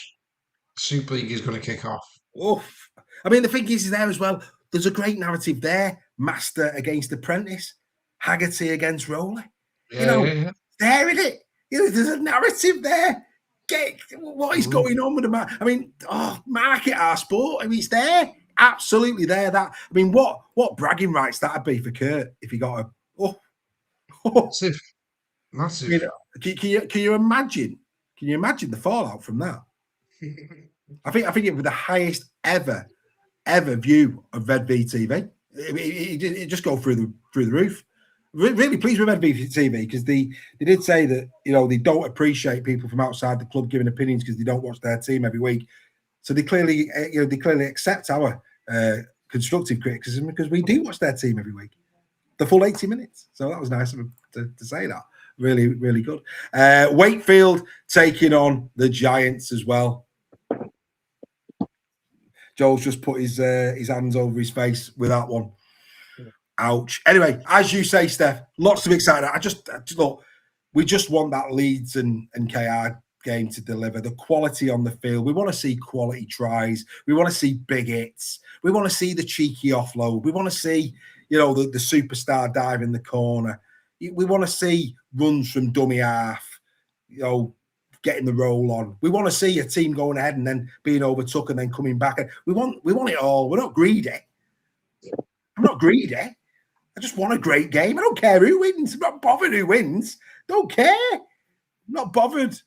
Super League is going to kick off. Oof. I mean, the thing is there as well. There's a great narrative there. Master against apprentice, Haggerty against Rowley. Yeah. There in it. You know, there's a narrative there. What is going on with the man? I mean, market our sport. I mean, it's there, absolutely there. That I mean, what bragging rights that'd be for Kurt if he got a massive. You know, can you imagine? Can you imagine the fallout from that? I think it was the highest ever view of Red V TV. It just go through the roof. Really pleased with Red V TV because they did say that, you know, they don't appreciate people from outside the club giving opinions because they don't watch their team every week. So they clearly accept our constructive criticism because we do watch their team every week, the full 80 minutes. So that was nice of them to say that. Really, really good. Wakefield taking on the Giants as well. Joel's just put his hands over his face with that one. Ouch. Anyway, as you say, Steph, lots of excitement. I just look, we just want that Leeds and KR game to deliver the quality on the field. We want to see quality tries. We want to see big hits. We want to see the cheeky offload. We want to see, you know, the superstar dive in the corner. We want to see runs from dummy half, you know, getting the roll on. We want to see a team going ahead and then being overtook and then coming back. We want it all. We're not greedy. I'm not greedy. I just want a great game. I don't care who wins. I'm not bothered who wins. Don't care. I'm not bothered.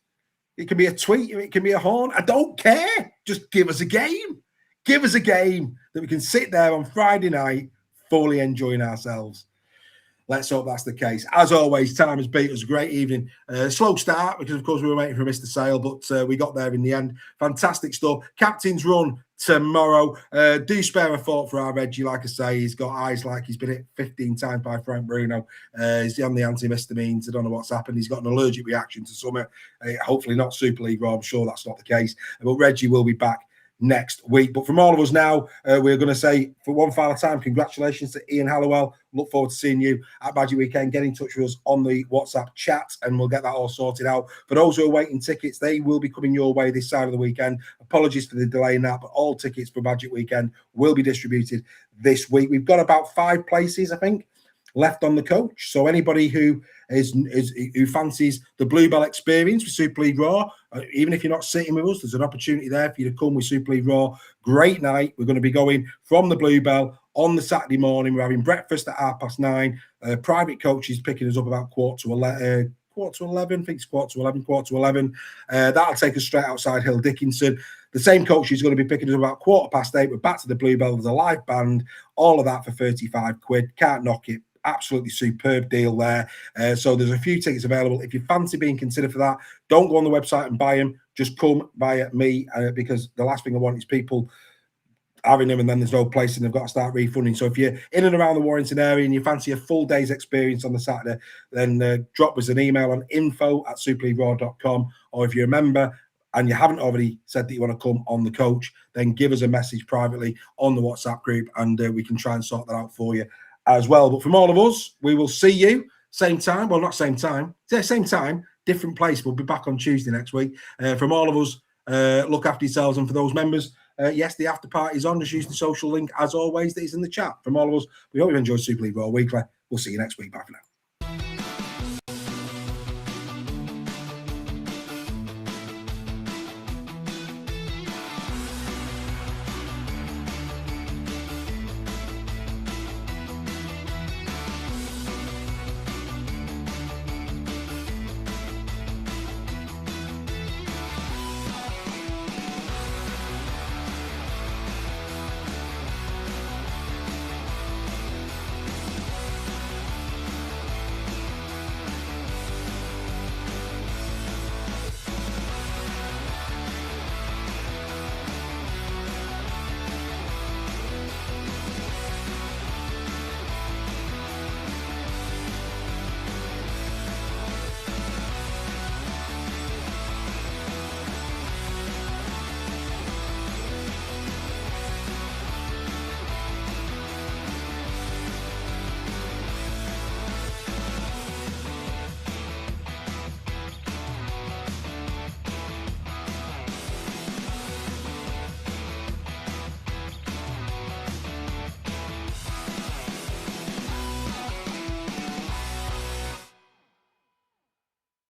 It can be a tweet. It can be a horn. I don't care. Just give us a game. Give us a game that we can sit there on Friday night fully enjoying ourselves. Let's hope that's the case. As always, time has beat us. A great evening. Slow start because, of course, we were waiting for Mr. Sale, but we got there in the end. Fantastic stuff. Captain's run tomorrow. Do spare a thought for our Reggie. Like I say, he's got eyes like he's been hit 15 times by Frank Bruno. He's on the antihistamines. I don't know what's happened. He's got an allergic reaction to something. Hopefully not Super League, Rob. I'm sure that's not the case. But Reggie will be back next week. But from all of us now, we're going to say for one final time, congratulations to Ian Hallowell. Look forward to seeing you at Magic Weekend. Get in touch with us on the WhatsApp chat and we'll get that all sorted out. For those who are waiting tickets, they will be coming your way this side of the weekend. Apologies for the delay in that, but all tickets for Magic Weekend will be distributed this week. We've got about 5 places, I think, left on the coach. So anybody who fancies the Bluebell experience with Super League Raw, even if you're not sitting with us, there's an opportunity there for you to come with Super League Raw. Great night. We're going to be going from the Bluebell on the Saturday morning. We're having breakfast at 9:30. Private coaches picking us up about quarter to 11. I think it's quarter to 11. That'll take us straight outside Hill Dickinson. The same coach is going to be picking us up about 8:15. We're back to the Bluebell. There's a live band. All of that for 35 quid. Can't knock it. Absolutely superb deal there. So there's a few tickets available. If you fancy being considered for that, don't go on the website and buy them. Just come via me because the last thing I want is people having them and then there's no place and they've got to start refunding. So if you're in and around the Warrington area and you fancy a full day's experience on the Saturday, then drop us an email on info@superleagueraw.com, or if you're a member and you haven't already said that you want to come on the coach, then give us a message privately on the WhatsApp group, and we can try and sort that out for you as well. But from all of us, we will see you same time. Well, not same time. Yeah, same time, different place. We'll be back on Tuesday next week. From all of us, look after yourselves, and for those members, yes, the after party is on. Just use the social link as always that is in the chat. From all of us, we hope you've enjoyed Super League Raw Weekly. We'll see you next week. Bye for now.